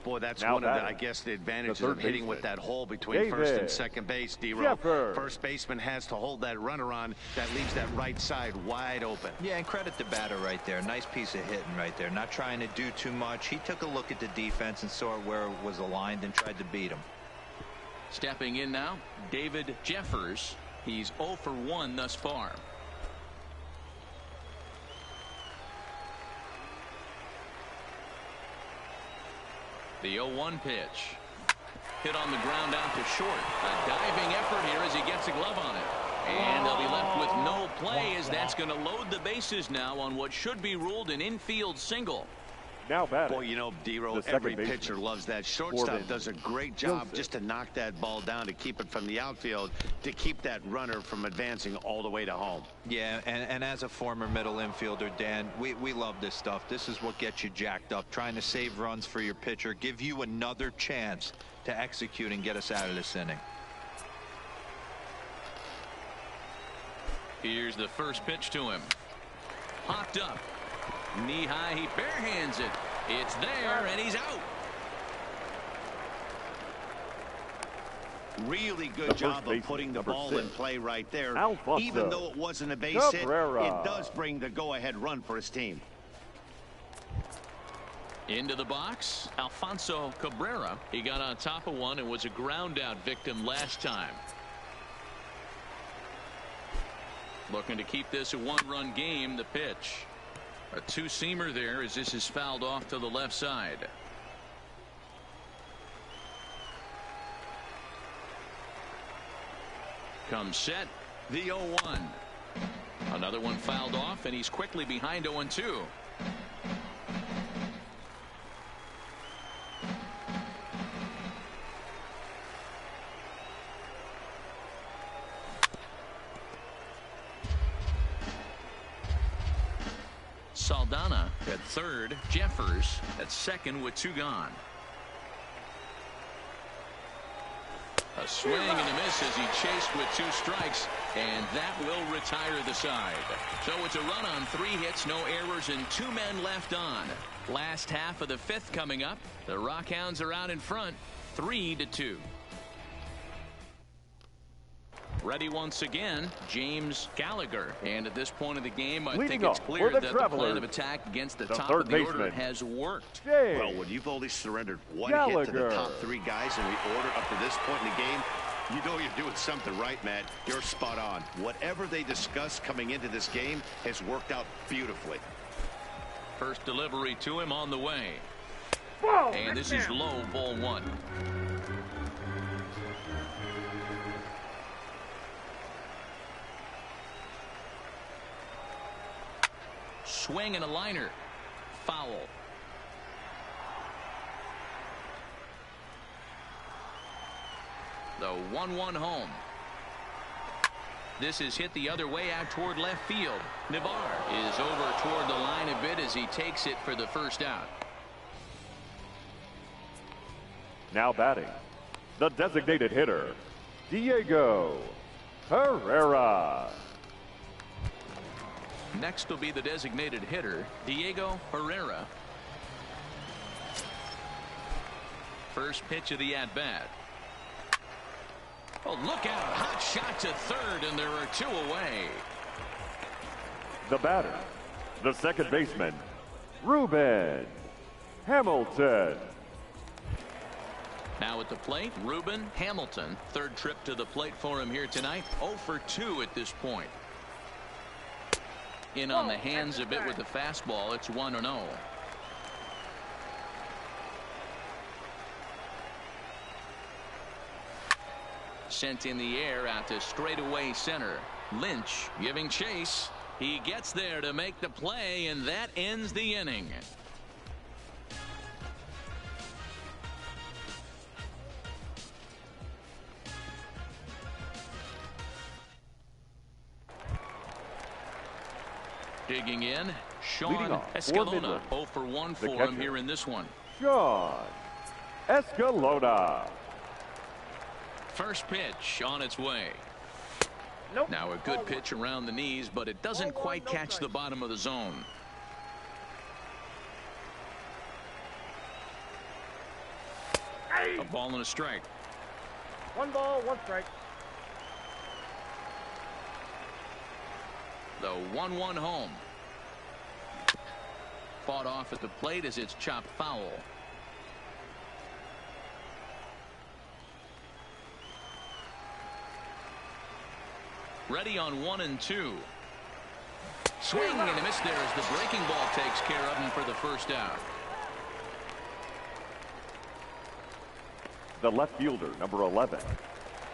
Boy, that's one of the, I guess, the advantages of hitting with that hole between first and second base, D-Row. First baseman has to hold that runner on. That leaves that right side wide open. Yeah, and credit the batter right there. Nice piece of hitting right there. Not trying to do too much. He took a look at the defense and saw where it was aligned and tried to beat him. Stepping in now, David Jeffers. He's 0 for 1 thus far. The 0-1 pitch. hit on the ground out to short. A diving effort here as he gets a glove on it. And they'll be left with no play as that's going to load the bases now on what should be ruled an infield single. Now batting. Boy, you know, D-Roll, every pitcher loves that. Shortstop does a great job just to knock that ball down, to keep it from the outfield, to keep that runner from advancing all the way to home. Yeah, and as a former middle infielder, Dan, we love this stuff. This is what gets you jacked up, trying to save runs for your pitcher, give you another chance to execute and get us out of this inning. Here's the first pitch to him. Popped up. Knee high, he barehands it. It's there, and he's out. Really good job of putting the ball in play right there. Even though it wasn't a base hit, it does bring the go-ahead run for his team. Into the box, Alfonso Cabrera. He got on top of one and was a ground-out victim last time. Looking to keep this a one-run game. The pitch. A two-seamer there as this is fouled off to the left side. Comes set. The 0-1. Another one fouled off, and he's quickly behind 0-2. Saldana at third. Jeffers at second with two gone. A swing and a miss as he chased with two strikes, and that will retire the side. So it's a run on 3 hits, no errors, and 2 men left on. Last half of the 5th coming up. The Rockhounds are out in front, 3-2. Ready once again, James Gallagher. And at this point of the game, I think it's clear that the plan of attack against the top of the order has worked. Well, when you've only surrendered one hit to the top 3 guys in the order up to this point in the game, you know you're doing something right, Matt. You're spot on. Whatever they discussed coming into this game has worked out beautifully. First delivery to him on the way. And this is low, ball 1. Swing and a liner. Foul. The 1-1 home. This is hit the other way out toward left field. Navar is over toward the line a bit as he takes it for the first out. Now batting, the designated hitter, Diego Herrera. Next will be the designated hitter, Diego Herrera. First pitch of the at-bat. Oh, look out. Hot shot to third, and there are 2 away. The batter, the second baseman, Ruben Hamilton. Now at the plate, Ruben Hamilton. Third trip to the plate for him here tonight. 0 for 2 at this point. In on the hands a bit with the fastball. It's 1-0. Sent in the air out to straightaway center. Lynch giving chase. He gets there to make the play, and that ends the inning. Digging in, Sean Escalona. 0 for 1 for him here in this one. Sean Escalona. First pitch on its way. Now a good pitch around the knees, but it doesn't quite catch the bottom of the zone. A ball and a strike. 1 ball, 1 strike. The 1-1 home. Fought off at the plate as it's chopped foul. Ready on 1 and 2. Swing and a miss there as the breaking ball takes care of him for the first out. the left fielder, number 11,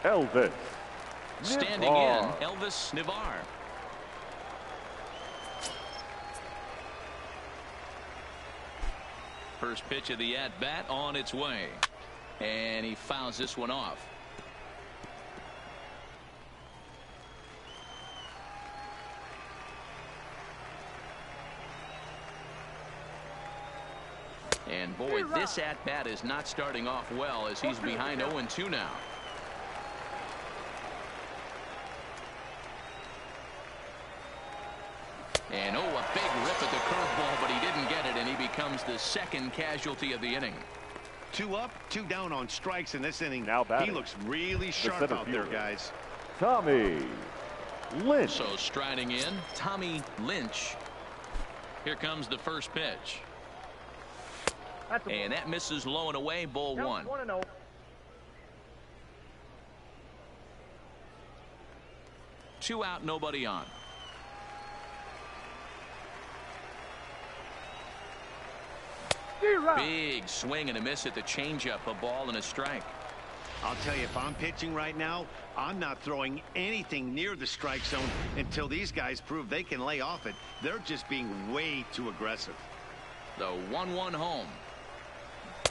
Elvis Standing Navar. in, Elvis Navar. First pitch of the at-bat on its way. And he fouls this one off. And boy, this at-bat is not starting off well as he's behind 0-2 now. And oh, a big rip at the curveball, but he didn't get it, and he becomes the second casualty of the inning. 2 up, 2 down on strikes in this inning. Now batting. He looks really sharp out there, guys. Tommy Lynch. So striding in, Tommy Lynch. Here comes the first pitch. And that misses low and away, ball 1. 1-0. Two out, nobody on. Big swing and a miss at the changeup, a ball and a strike. I'll tell you, if I'm pitching right now, I'm not throwing anything near the strike zone until these guys prove they can lay off it. They're just being way too aggressive. The 1-1 home.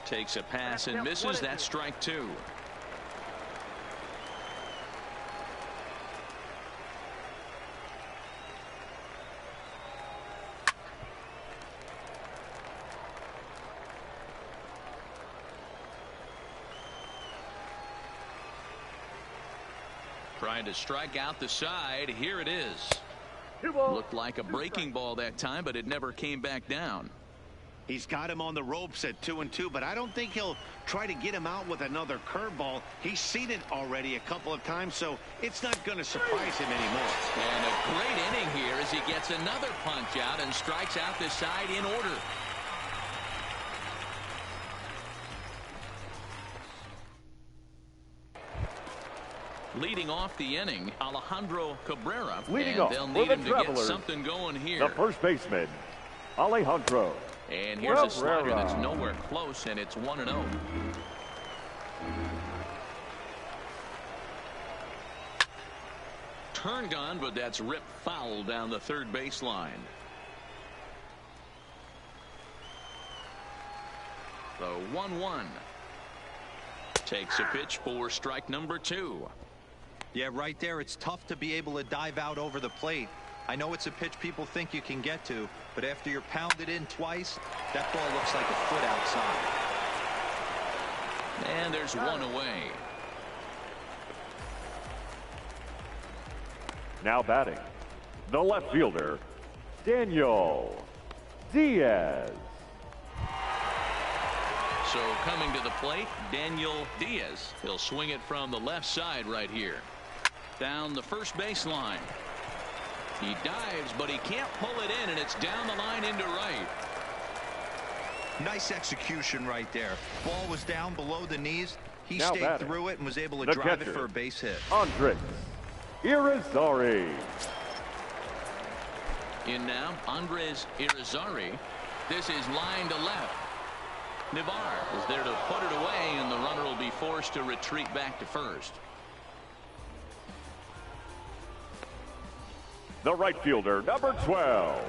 Takes a pass and misses. That's strike 2. Trying to strike out the side. Here it is. Looked like a breaking ball that time, but it never came back down. He's got him on the ropes at 2-2, but I don't think he'll try to get him out with another curveball. He's seen it already a couple of times, so it's not going to surprise him anymore. And a great inning here as he gets another punch out and strikes out the side in order. Leading off the inning, Alejandro Cabrera. Leading and off they'll for need the him to get Travelers, something going here. the first baseman, Alejandro. And here's a slider Cabrera. that's nowhere close, and it's 1-0. Turned on, but that's ripped foul down the third baseline. The 1-1. Takes a pitch for strike number 2. Yeah, right there, it's tough to be able to dive out over the plate. I know it's a pitch people think you can get to, but after you're pounded in twice, that ball looks like a foot outside. And there's one away. Now batting, the left fielder, Daniel Diaz. So coming to the plate, Daniel Diaz. He'll swing it from the left side right here. Down the first baseline. He dives, but he can't pull it in, and it's down the line into right. Nice execution right there. Ball was down below the knees. He Now stayed batting, through it and was able to the drive catcher, it for a base hit. Andres Irizarry. In now, Andres Irizarry. This is line to left. Navar is there to put it away, and the runner will be forced to retreat back to first. The right fielder, number 12,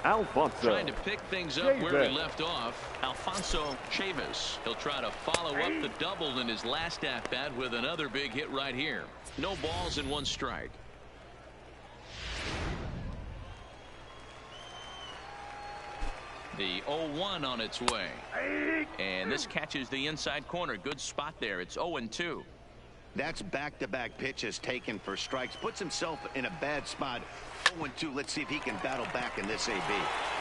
Alfonso. Trying to pick things up where we left off, Alfonso Chavis. He'll try to follow up the double in his last at-bat with another big hit right here. No balls and 1 strike. The 0-1 on its way. And this catches the inside corner. Good spot there. It's 0-2. That's back-to-back pitches taken for strikes. Puts himself in a bad spot. 0-2. Let's see if he can battle back in this AB.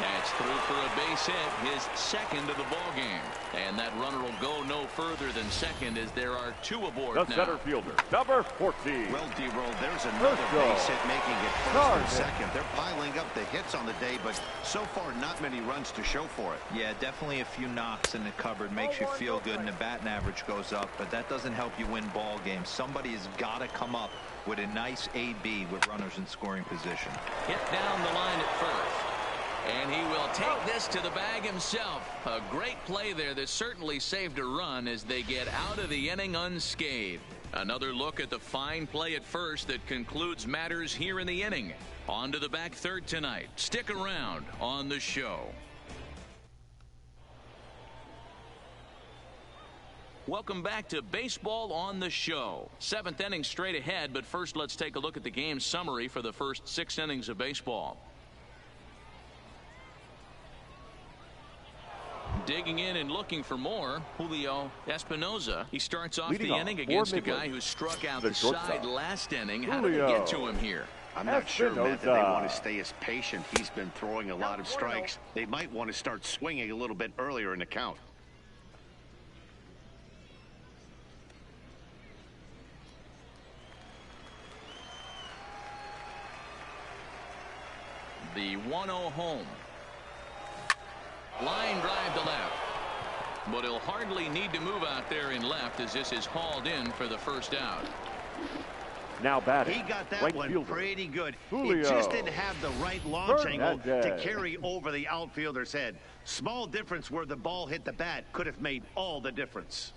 That's through for a base hit, his second of the ball game. And that runner will go no further than second as there are 2 aboard The now. center fielder, number 14. Well, D-Roll, there's another base hit making it first and second. They're piling up the hits on the day, but so far not many runs to show for it. Yeah, definitely a few knocks in the cupboard makes you feel good, and the batting average goes up, but that doesn't help you win ball games. Somebody has got to come up with a nice AB with runners in scoring position. Hit down the line at first. And he will take this to the bag himself. A great play there that certainly saved a run as they get out of the inning unscathed. Another look at the fine play at first that concludes matters here in the inning. On to the back third tonight. Stick around on the show. Welcome back to Baseball on the Show. Seventh inning straight ahead, but first let's take a look at the game summary for the first 6 innings of baseball. Digging in and looking for more, Julio Espinoza. He starts off the inning against a guy who struck out the side last inning. How did it get to him here? I'm not sure, Matt, that they want to stay as patient. He's been throwing a lot of strikes. They might want to start swinging a little bit earlier in the count. The 1-0 home. Line drive to left. But he'll hardly need to move out there in left as this is hauled in for the first out. Now batting. He got that right one fielder. Pretty good. Julio. He just didn't have the right launch angle to carry over the outfielder's head. Small difference where the ball hit the bat could have made all the difference.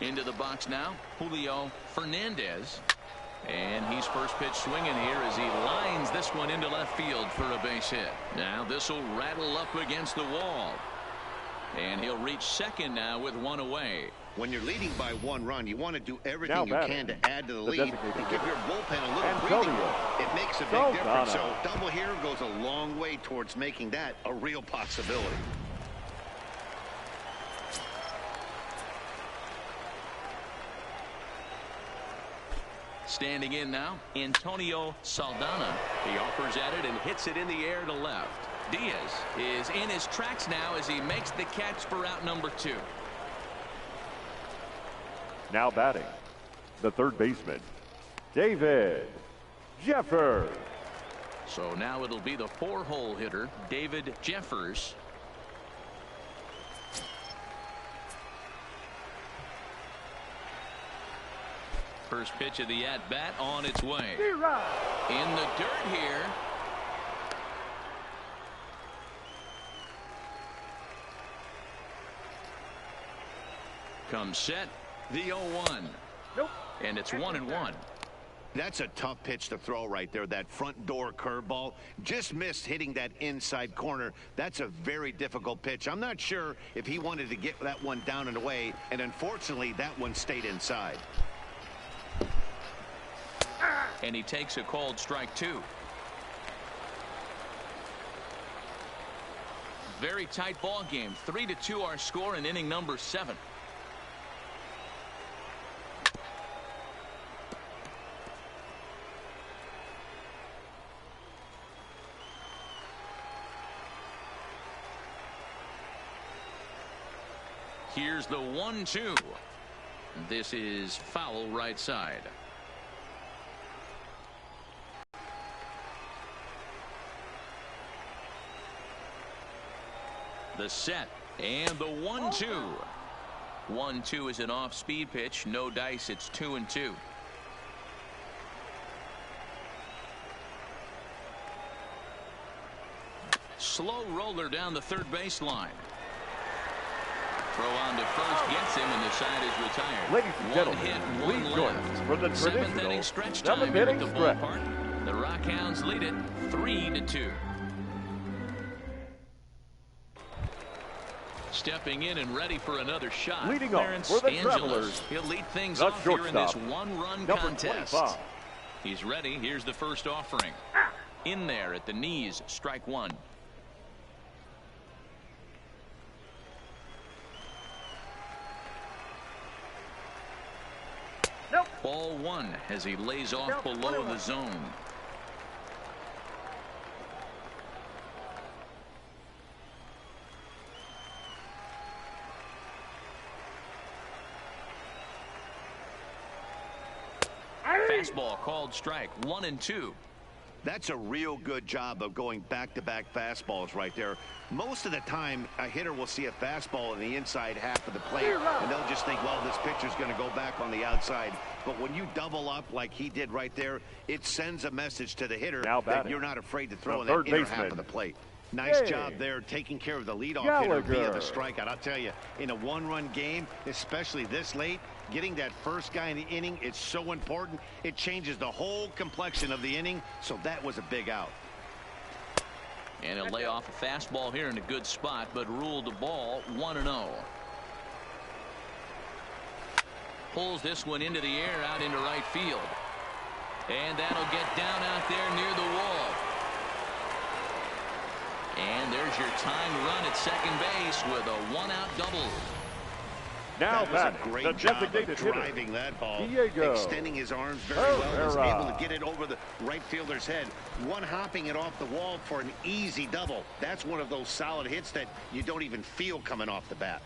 Into the box now, Julio Fernandez. And he's first pitch swinging here as he lines this one into left field for a base hit. Now this will rattle up against the wall. And he'll reach second now with one away. When you're leading by 1 run, you want to do everything you can to add to the lead and give your bullpen a little breathing room. It makes a big difference. So double here goes a long way towards making that a real possibility. Standing in now, Antonio Saldana. He offers at it and hits it in the air to left. Diaz is in his tracks now as he makes the catch for out number 2. Now batting, the third baseman, David Jeffers. So now it'll be the 4-hole hitter, David Jeffers. First pitch of the at-bat on its way. In the dirt here. Comes set. The 0-1. Nope. And it's 1-1. That's a tough pitch to throw right there. That front door curveball just missed hitting that inside corner. That's a very difficult pitch. I'm not sure if he wanted to get that one down and away, and unfortunately that one stayed inside. And he takes a called strike 2. Very tight ball game. 3-2 our score in inning number 7. Here's the 1-2. This is foul right side. The set and the 1-2. 1-2 is an off-speed pitch. No dice. It's 2-2. Slow roller down the third baseline. Throw on to first gets him, and the side is retired. Ladies and one gentlemen, hit, one please join left. us for the Seventh inning stretch time here at the ballpark. The Rockhounds lead it 3-2. Stepping in and ready for another shot. Leading off for the Travelers. He'll lead things The off here in this shortstop, one-run number contest. 25. He's ready. Here's the first offering. In there at the knees, strike 1. Nope. Ball 1 as he lays off below the zone. Fastball called strike 1-2. That's a real good job of going back-to-back fastballs right there. Most of the time, a hitter will see a fastball in the inside half of the plate, and they'll just think, well, this pitcher's going to go back on the outside. But when you double up like he did right there, it sends a message to the hitter that you're not afraid to throw in that inner half of the plate. Nice job there taking care of the leadoff hitter via the strikeout. I'll tell you, in a one-run game, especially this late, getting that first guy in the inning is so important. It changes the whole complexion of the inning, so that was a big out. And he'll lay off a fastball here in a good spot, but ruled the ball 1-0. Pulls this one into the air out into right field. And that'll get down out there near the wall. And there's your tying run at second base with a one-out double. Now that was a great job of driving that ball, extending his arms very well, was able to get it over the right fielder's head, one-hopping it off the wall for an easy double. That's one of those solid hits that you don't even feel coming off the bat.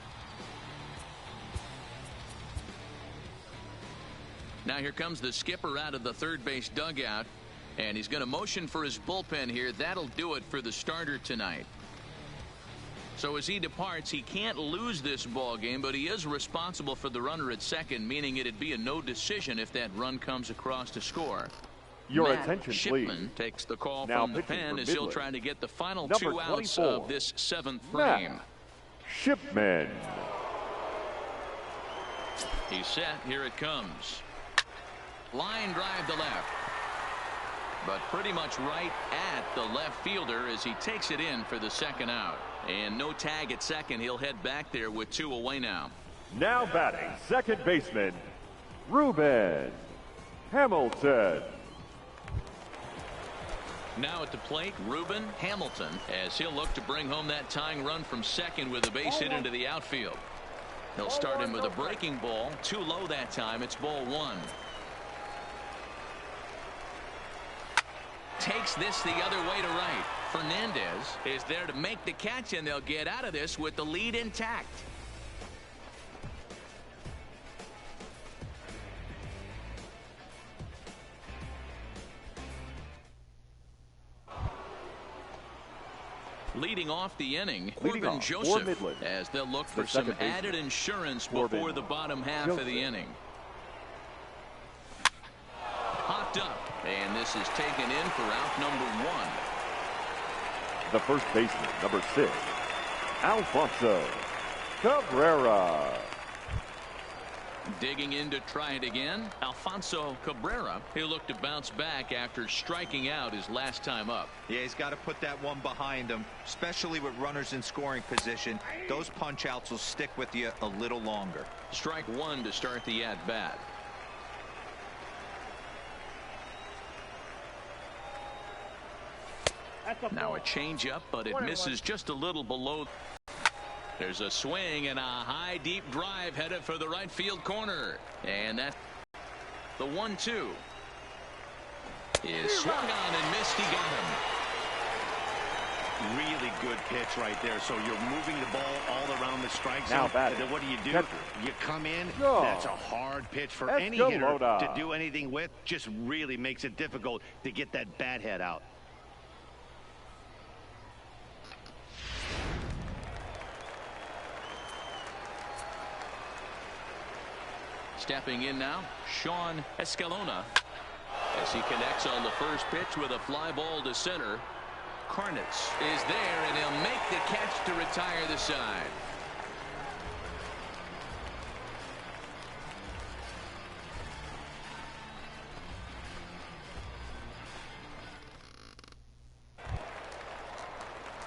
Now here comes the skipper out of the third base dugout, and he's going to motion for his bullpen here. That'll do it for the starter tonight. So as he departs, he can't lose this ball game, but he is responsible for the runner at second, meaning it'd be a no decision if that run comes across to score. Your Matt attention, Shipman please. takes the call Now from the pen as he'll try to get the final Number 2 outs 24, of this 7th frame. Matt Shipman. He's set. Here it comes. Line drive to left. But pretty much right at the left fielder as he takes it in for the second out. And no tag at second. He'll head back there with 2 away now. Now batting second baseman, Ruben Hamilton. Now at the plate, Ruben Hamilton, as he'll look to bring home that tying run from second with a base hit into the outfield. He'll start him with a breaking ball. Too low that time. It's ball 1. Takes this the other way to right. Fernandez is there to make the catch, and they'll get out of this with the lead intact. Leading off the inning, Corbin Joseph, as they'll look for some added insurance before the bottom half of the inning. Popped up, and this is taken in for out number 1. The first baseman, number 6, Alfonso Cabrera. Digging in to try it again, Alfonso Cabrera. He'll look to bounce back after striking out his last time up. Yeah, he's got to put that one behind him, especially with runners in scoring position. Those punch outs will stick with you a little longer. Strike 1 to start the at bat. Now a changeup, but it misses just a little below. There's a swing and a high deep drive headed for the right field corner, and that the 1-2 is swung on and missed. He got him. Really good pitch right there. So you're moving the ball all around the strike zone. Now and then what do? You come in. That's a hard pitch for any Escalona. hitter to do anything with. Just really makes it difficult to get that bat head out. Stepping in now, Sean Escalona, as he connects on the first pitch with a fly ball to center. Karnitz is there, and he'll make the catch to retire the side.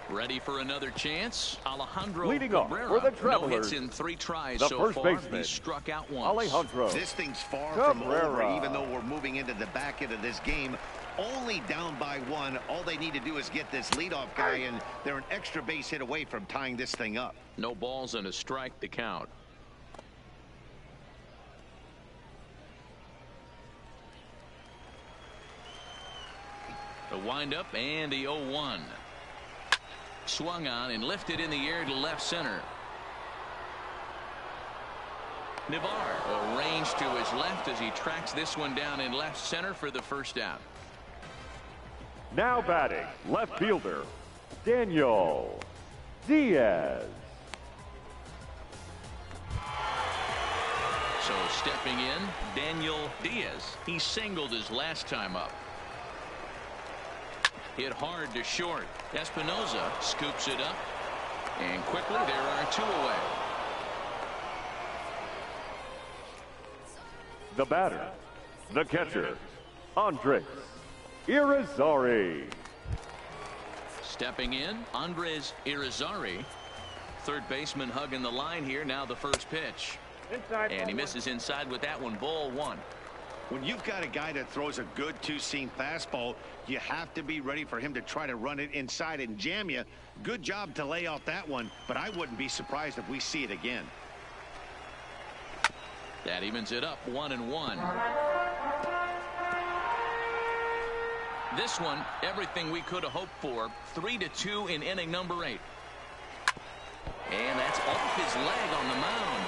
Ready for another chance. Alejandro Leading off Cabrera. for the No hits Travelers, in 3 tries the so first far. baseman, He's struck out once. Alejandro This thing's far Cabrera. from over, even though we're moving into the back end of this game. Only down by 1. All they need to do is get this leadoff guy, and they're an extra base hit away from tying this thing up. No balls and a strike to count. The windup and the 0-1. Swung on and lifted in the air to left center. Navarre arranged to his left as he tracks this one down in left center for the first out. Now batting, left fielder, Daniel Diaz. So stepping in, Daniel Diaz. He singled his last time up. Hit hard to short. Espinoza scoops it up. And quickly there are 2 away. The batter, the catcher, Andres Irizarry. Stepping in, Andres Irizarry. Third baseman hugging the line here. Now the first pitch. Inside. And he misses inside with that one. Ball 1. When you've got a guy that throws a good two-seam fastball, you have to be ready for him to try to run it inside and jam you. Good job to lay off that one, but I wouldn't be surprised if we see it again. That evens it up 1-1. This one, everything we could have hoped for. 3-2 in inning number 8. And that's off his leg on the mound.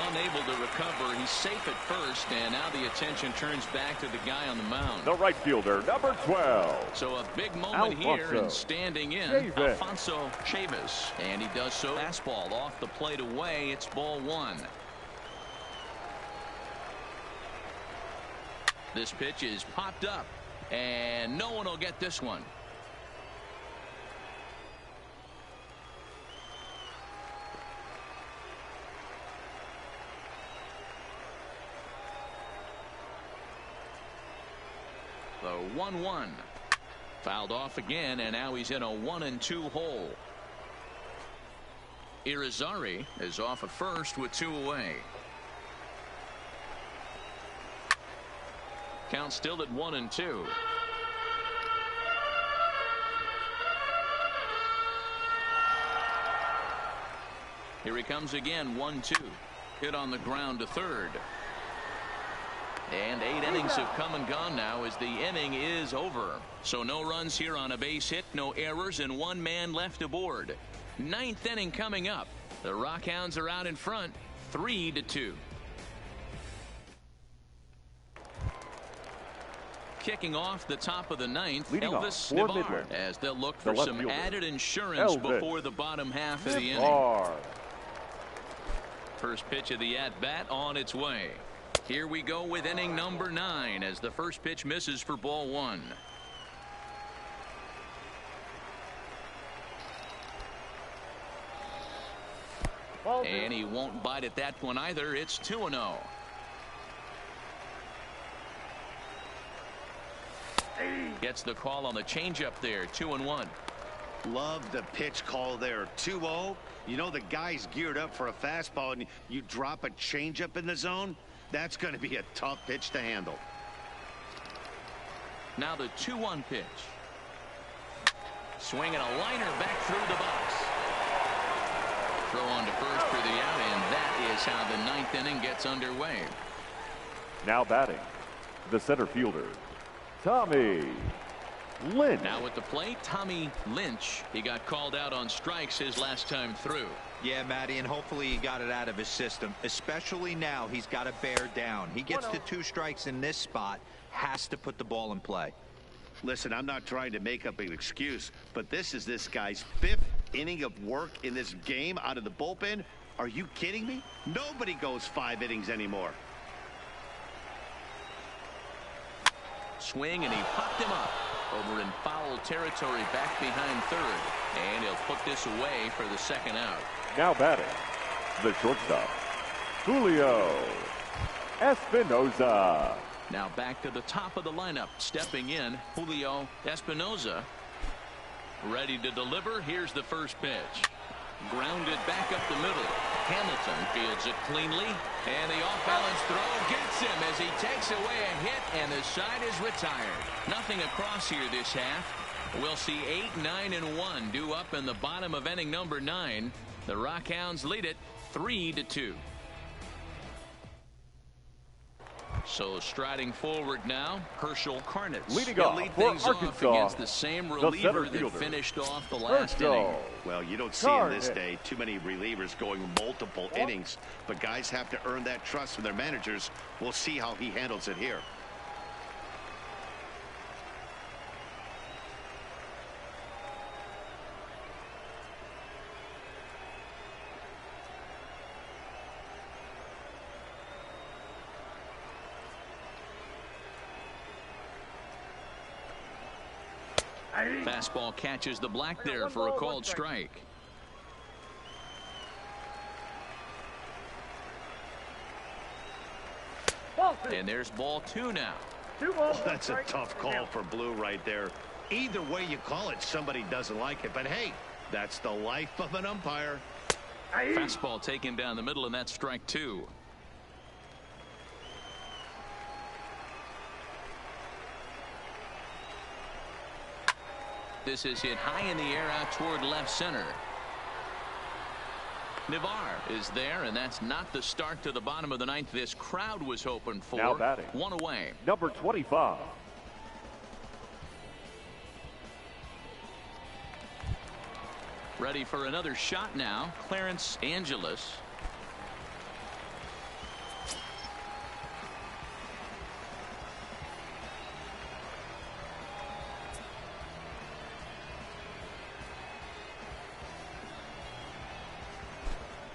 Unable to recover. He's safe at first, and now the attention turns back to the guy on the mound. The right fielder, number 12. So a big moment here, and standing in, Alfonso Chavis. And he does so. Fastball off the plate away. It's ball 1. This pitch is popped up, and no one will get this one. The 1-1. Fouled off again, and now he's in a 1-2 hole. Irizarry is off at first with 2 away. Count still at 1-2. Here he comes again. 1-2. Hit on the ground to third. And 8 innings have come and gone now as the inning is over. So no runs here on a base hit, no errors, and 1 man left aboard. 9th inning coming up. The Rockhounds are out in front, 3-2. Kicking off the top of the 9th, Leading Elvis off for Navar, Midland, as they'll look for left some fielder, added insurance Elvis before the bottom half of the inning. Navar. First pitch of the at-bat on its way. Here we go with inning number 9 as the first pitch misses for ball 1. And he won't bite at that one either. It's 2-0. Gets the call on the changeup there. 2-1. Love the pitch call there. 2-0. You know the guy's geared up for a fastball, and you drop a changeup in the zone. That's going to be a tough pitch to handle. Now the 2-1 pitch. Swinging a liner back through the box. Throw on to first for the out, and that is how the 9th inning gets underway. Now batting, the center fielder, Tommy Lynch. Now at the plate, Tommy Lynch. He got called out on strikes his last time through. Yeah, Matty, and hopefully he got it out of his system. Especially now, he's got to bear down. He gets to 2 strikes in this spot, has to put the ball in play. Listen, I'm not trying to make up an excuse, but this is this guy's 5th inning of work in this game out of the bullpen. Are you kidding me? Nobody goes 5 innings anymore. Swing, and he popped him up over in foul territory back behind third. And he'll put this away for the 2nd out. Now batting, the shortstop, Julio Espinoza. Now back to the top of the lineup. Stepping in, Julio Espinoza. Ready to deliver. Here's the first pitch. Grounded back up the middle. Hamilton fields it cleanly. And the off-balance throw gets him as he takes away a hit, and the side is retired. Nothing across here this half. We'll see 8, 9, and 1 due up in the bottom of inning number 9. The Rockhounds lead it 3-2. So striding forward now, Herschel Karnitz. Leading He'll off lead for things Arkansas, off against the same reliever that fielder, finished off the last Herschel. inning. Well, you don't see in this day too many relievers going multiple innings, but guys have to earn that trust from their managers. We'll see how he handles it here. Fastball catches the black there for a called strike. And there's ball 2 now. 2 balls. That's a tough call for Blue right there. Either way you call it, somebody doesn't like it. But hey, that's the life of an umpire. Fastball taken down the middle, and that's strike 2. This is hit high in the air out toward left center. Navarre is there, and that's not the start to the bottom of the 9th this crowd was hoping for. Now batting. 1 away. Number 25. Ready for another shot now, Clarence Angeles.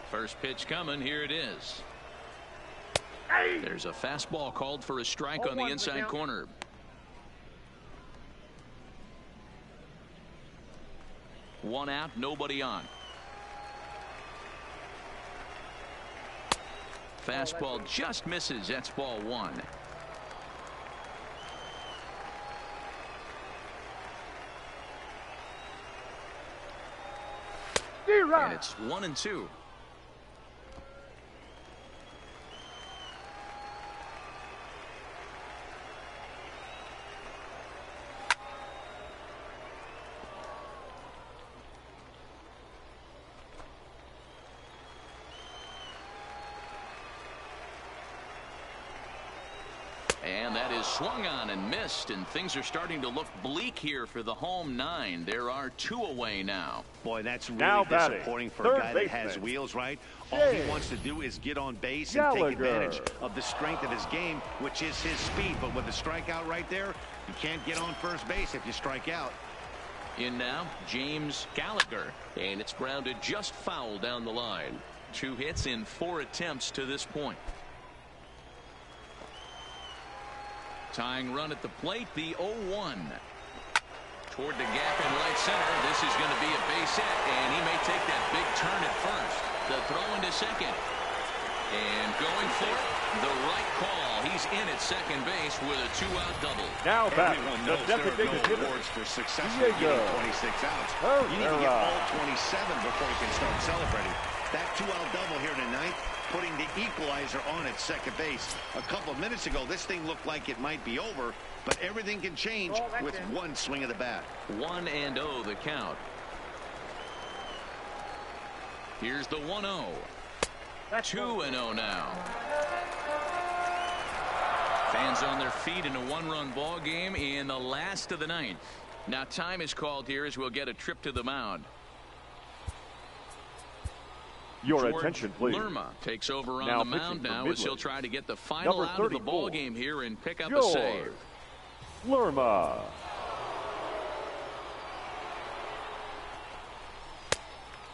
First pitch coming. Here it is. There's a fastball called for a strike on the inside corner. One out, nobody on. Fastball just misses. That's ball 1. And it's 1-2. And that is swung on and missed, and things are starting to look bleak here for the home 9. There are 2 away now. Boy, that's Now really batting, disappointing for third a guy that has baseman. wheels, right? All he wants to do is get on base and take advantage of the strength of his game, which is his speed. But with the strikeout right there, you can't get on first base if you strike out. In now, James Gallagher, and it's grounded just foul down the line. 2 hits in 4 attempts to this point. Tying run at the plate, the 0-1. Toward the gap in right center. This is going to be a base hit, and he may take that big turn at first. The throw into second. And going for it, the right call. He's in at second base with a 2-out double. Now back, Everyone the knows there are designated no hitter. awards for successfully getting 26 outs. You need to get all 27 before you can start celebrating. That 2-out double here tonight, putting the equalizer on at second base. A couple of minutes ago, this thing looked like it might be over, but everything can change with one swing of the bat. 1-0 the count. Here's the 1-0. 2-0 now. Fans on their feet in a 1-run ball game in the last of the 9th. Now time is called here as we'll get a trip to the mound. Your George attention, please. Lerma takes over on Now the mound pitching for now as he'll Midland. try to get the final Number out of the 34, ball game here and pick up a George save. Lerma.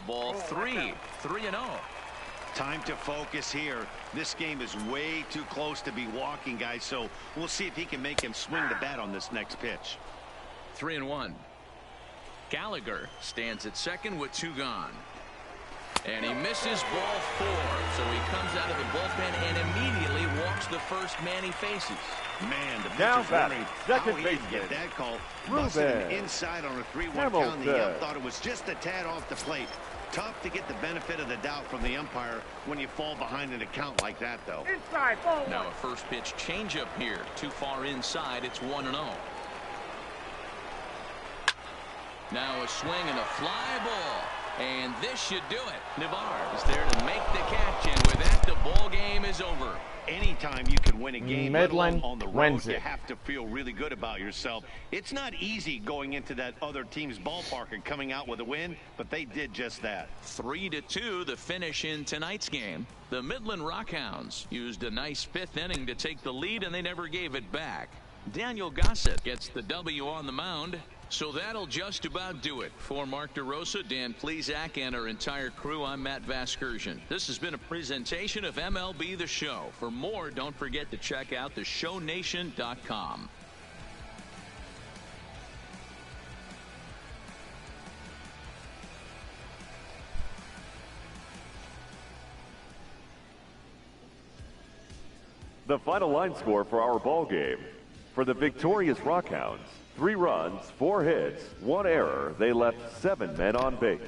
Ball 3, 3-0. Time to focus here. This game is way too close to be walking, guys, so we'll see if he can make him swing the bat on this next pitch. 3-1. Gallagher stands at second with 2 gone. And he misses ball 4. So he comes out of the bullpen and immediately walks the first man he faces. Man, the Now pitcher's batting, wondering second how he didn't baseman, get that call. Ruben Busted him inside on a 3-1 count. The Hamilton. thought it was just a tad off the plate. Tough to get the benefit of the doubt from the umpire when you fall behind an account like that, though. Inside, ball Now a first pitch changeup here. Too far inside. It's 1-0. Now a swing and a fly ball. And this should do it. Navarre is there to make the catch, and with that, the ball game is over. Anytime you can win a game, let alone Midland on the road, wins you it. have to feel really good about yourself. It's not easy going into that other team's ballpark and coming out with a win, but they did just that. 3-2 the finish in tonight's game. The Midland Rockhounds used a nice 5th inning to take the lead, and they never gave it back. Daniel Gossett gets the W on the mound. So that'll just about do it. For Mark DeRosa, Dan Plesac, and our entire crew, I'm Matt Vasgersian. This has been a presentation of MLB The Show. For more, don't forget to check out theshownation.com. The final line score for our ball game. For the victorious Rockhounds, 3 runs, 4 hits, 1 error. They left 7 men on base.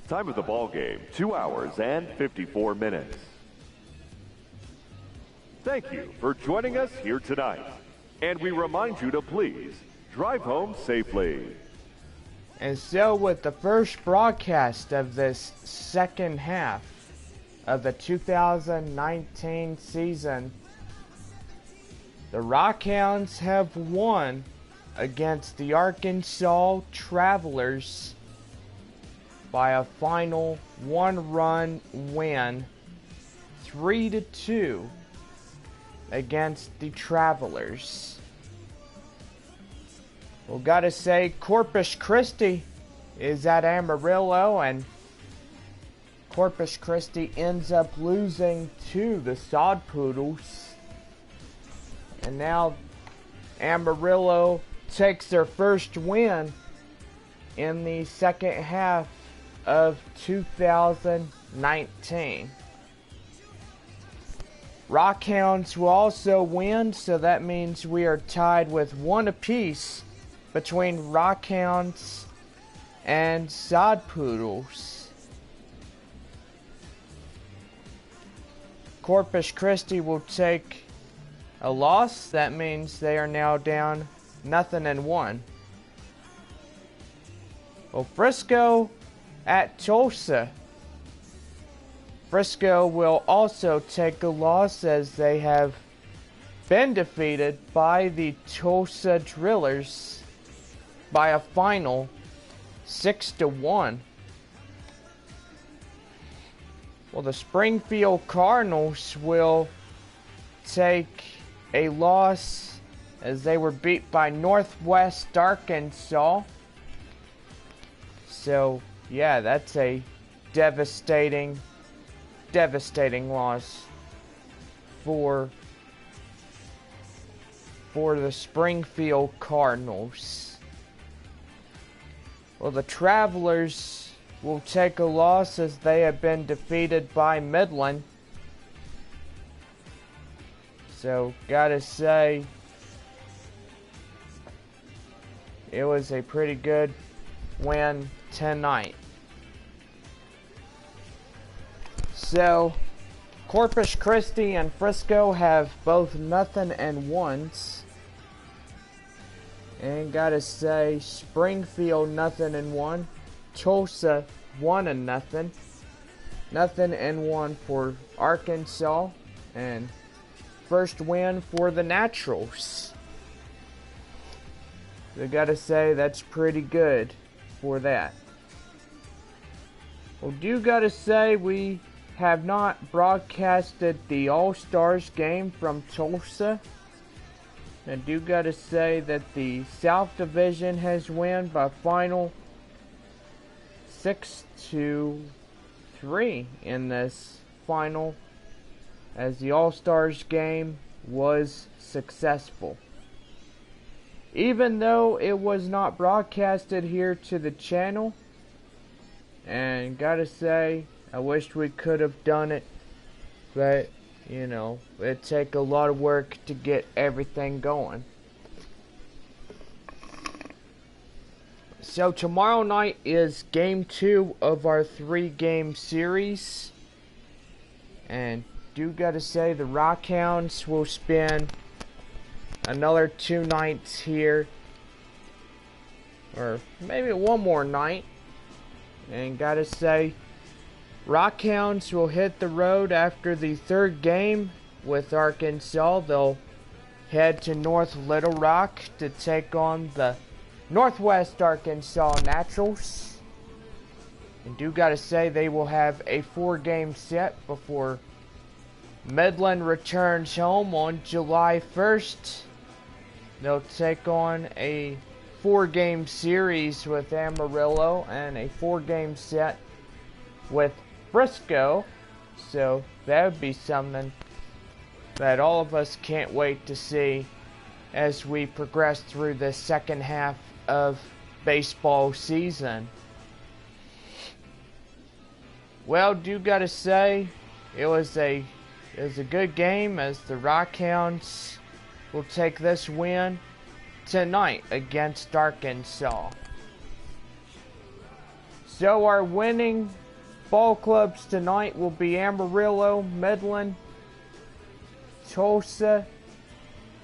Time of the ball game, 2 hours and 54 minutes. Thank you for joining us here tonight. And we remind you to please drive home safely. And so with the first broadcast of this second half of the 2019 season, the Rockhounds have won against the Arkansas Travelers by a final 1-run win, 3-2 against the Travelers. Well, gotta say, Corpus Christi is at Amarillo, and Corpus Christi ends up losing to the Sod Poodles. And now Amarillo takes their first win in the second half of 2019. Rockhounds will also win, so that means we are tied with 1 apiece between Rockhounds and Sod Poodles. Corpus Christi will take a loss. That means they are now down 0-1. Well, Frisco at Tulsa. Frisco will also take a loss, as they have been defeated by the Tulsa Drillers by a final 6-1. Well, the Springfield Cardinals will take a loss, as they were beat by Northwest Arkansas. So, yeah, that's a devastating loss for the Springfield Cardinals. Well, the Travelers will take a loss, as they have been defeated by Midland. So, gotta say, it was a pretty good win tonight. So, Corpus Christi and Frisco have both 0-1s. And gotta say, Springfield 0-1. Tulsa 1-0. 0-1 for Arkansas. And first win for the Naturals. I gotta say, that's pretty good for that. Well, do gotta say, we have not broadcasted the All-Stars game from Tulsa. I do gotta say that the South Division has won by final 6-3 in this final, as the All-Stars game was successful. Even though it was not broadcasted here to the channel, and gotta say, I wish we could have done it, but, you know, it'd take a lot of work to get everything going. So tomorrow night is game 2 of our 3-game series. And do gotta say, the Rockhounds will spend another 2 nights here, or maybe one more night. And gotta say, Rockhounds will hit the road after the 3rd game with Arkansas. They'll head to North Little Rock to take on the Northwest Arkansas Naturals. And do gotta say, they will have a 4-game set before Midland returns home on July 1st. They'll take on a 4-game series with Amarillo and a 4-game set with Frisco. So that would be something that all of us can't wait to see as we progress through the second half of baseball season. Well, do gotta say, it was a It was a good game as the Rockhounds will take this win tonight against Arkansas. So our winning ball clubs tonight will be Amarillo, Midland, Tulsa,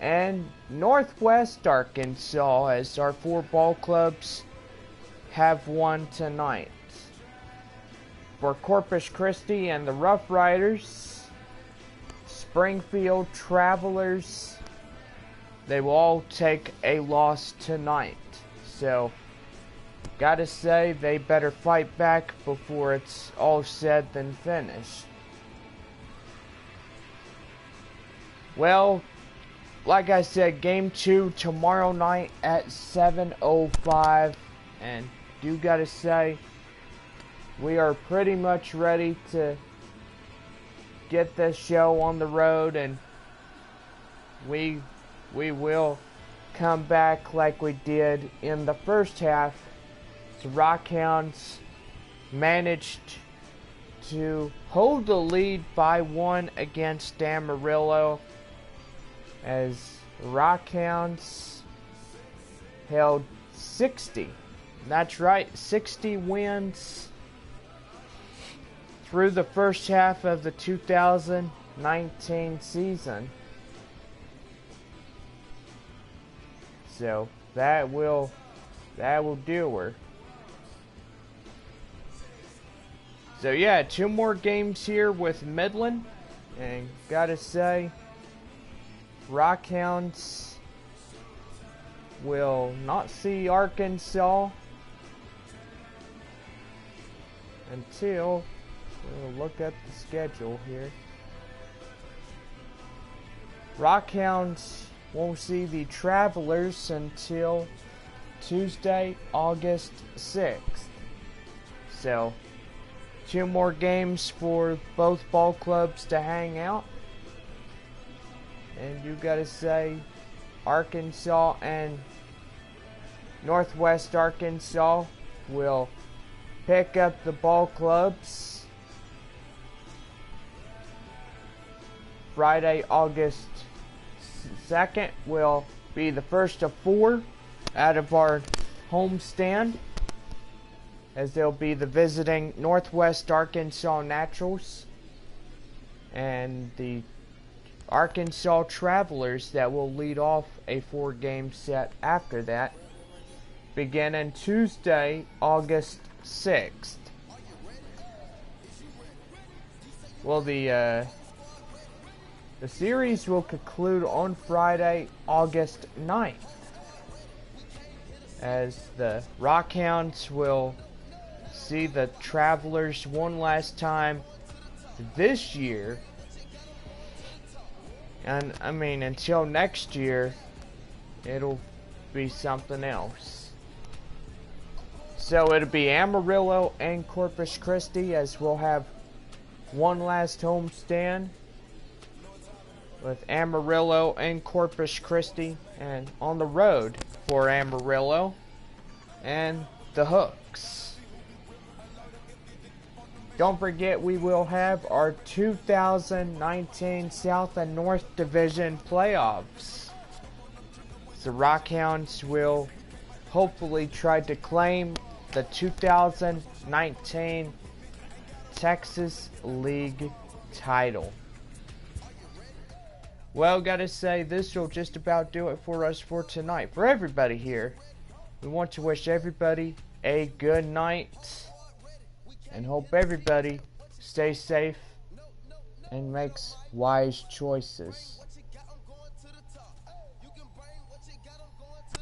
and Northwest Arkansas, as our 4 ball clubs have won tonight. For Corpus Christi and the Rough Riders, Springfield Travelers, they will all take a loss tonight. So, gotta say, they better fight back before it's all said than finished. Well, like I said, Game 2 tomorrow night at 7:05. And do gotta say, we are pretty much ready to get this show on the road, and we will come back like we did in the first half. The Rockhounds managed to hold the lead by 1 against Amarillo, as Rockhounds held 60. That's right, 60 wins through the first half of the 2019 season. So that will do her. So yeah, 2 more games here with Midland, and gotta say, Rockhounds will not see Arkansas until, we'll look at the schedule here. Rockhounds won't see the Travelers until Tuesday, August 6th. So, 2 more games for both ball clubs to hang out. And you gotta say, Arkansas and Northwest Arkansas will pick up the ball clubs Friday, August 2nd will be the first of 4 out of our homestand, as they'll be the visiting Northwest Arkansas Naturals and the Arkansas Travelers that will lead off a 4-game set after that, beginning Tuesday, August 6th. Well, the series will conclude on Friday, August 9th, as the Rockhounds will see the Travelers one last time this year. And I mean, until next year, it'll be something else. So it'll be Amarillo and Corpus Christi, as we'll have one last homestand with Amarillo and Corpus Christi, and on the road for Amarillo and the Hooks. Don't forget, we will have our 2019 South and North Division playoffs. The Rockhounds will hopefully try to claim the 2019 Texas League title. Well, gotta say, this will just about do it for us for tonight. For everybody here, we want to wish everybody a good night, and hope everybody stays safe and makes wise choices.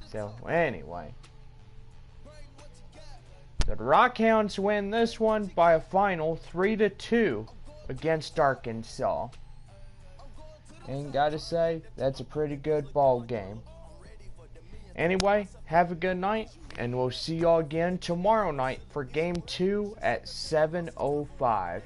So, anyway, the Rockhounds win this one by a final 3-2 against Arkansas. And gotta say, that's a pretty good ball game. Anyway, have a good night, and we'll see y'all again tomorrow night for Game 2 at 7:05.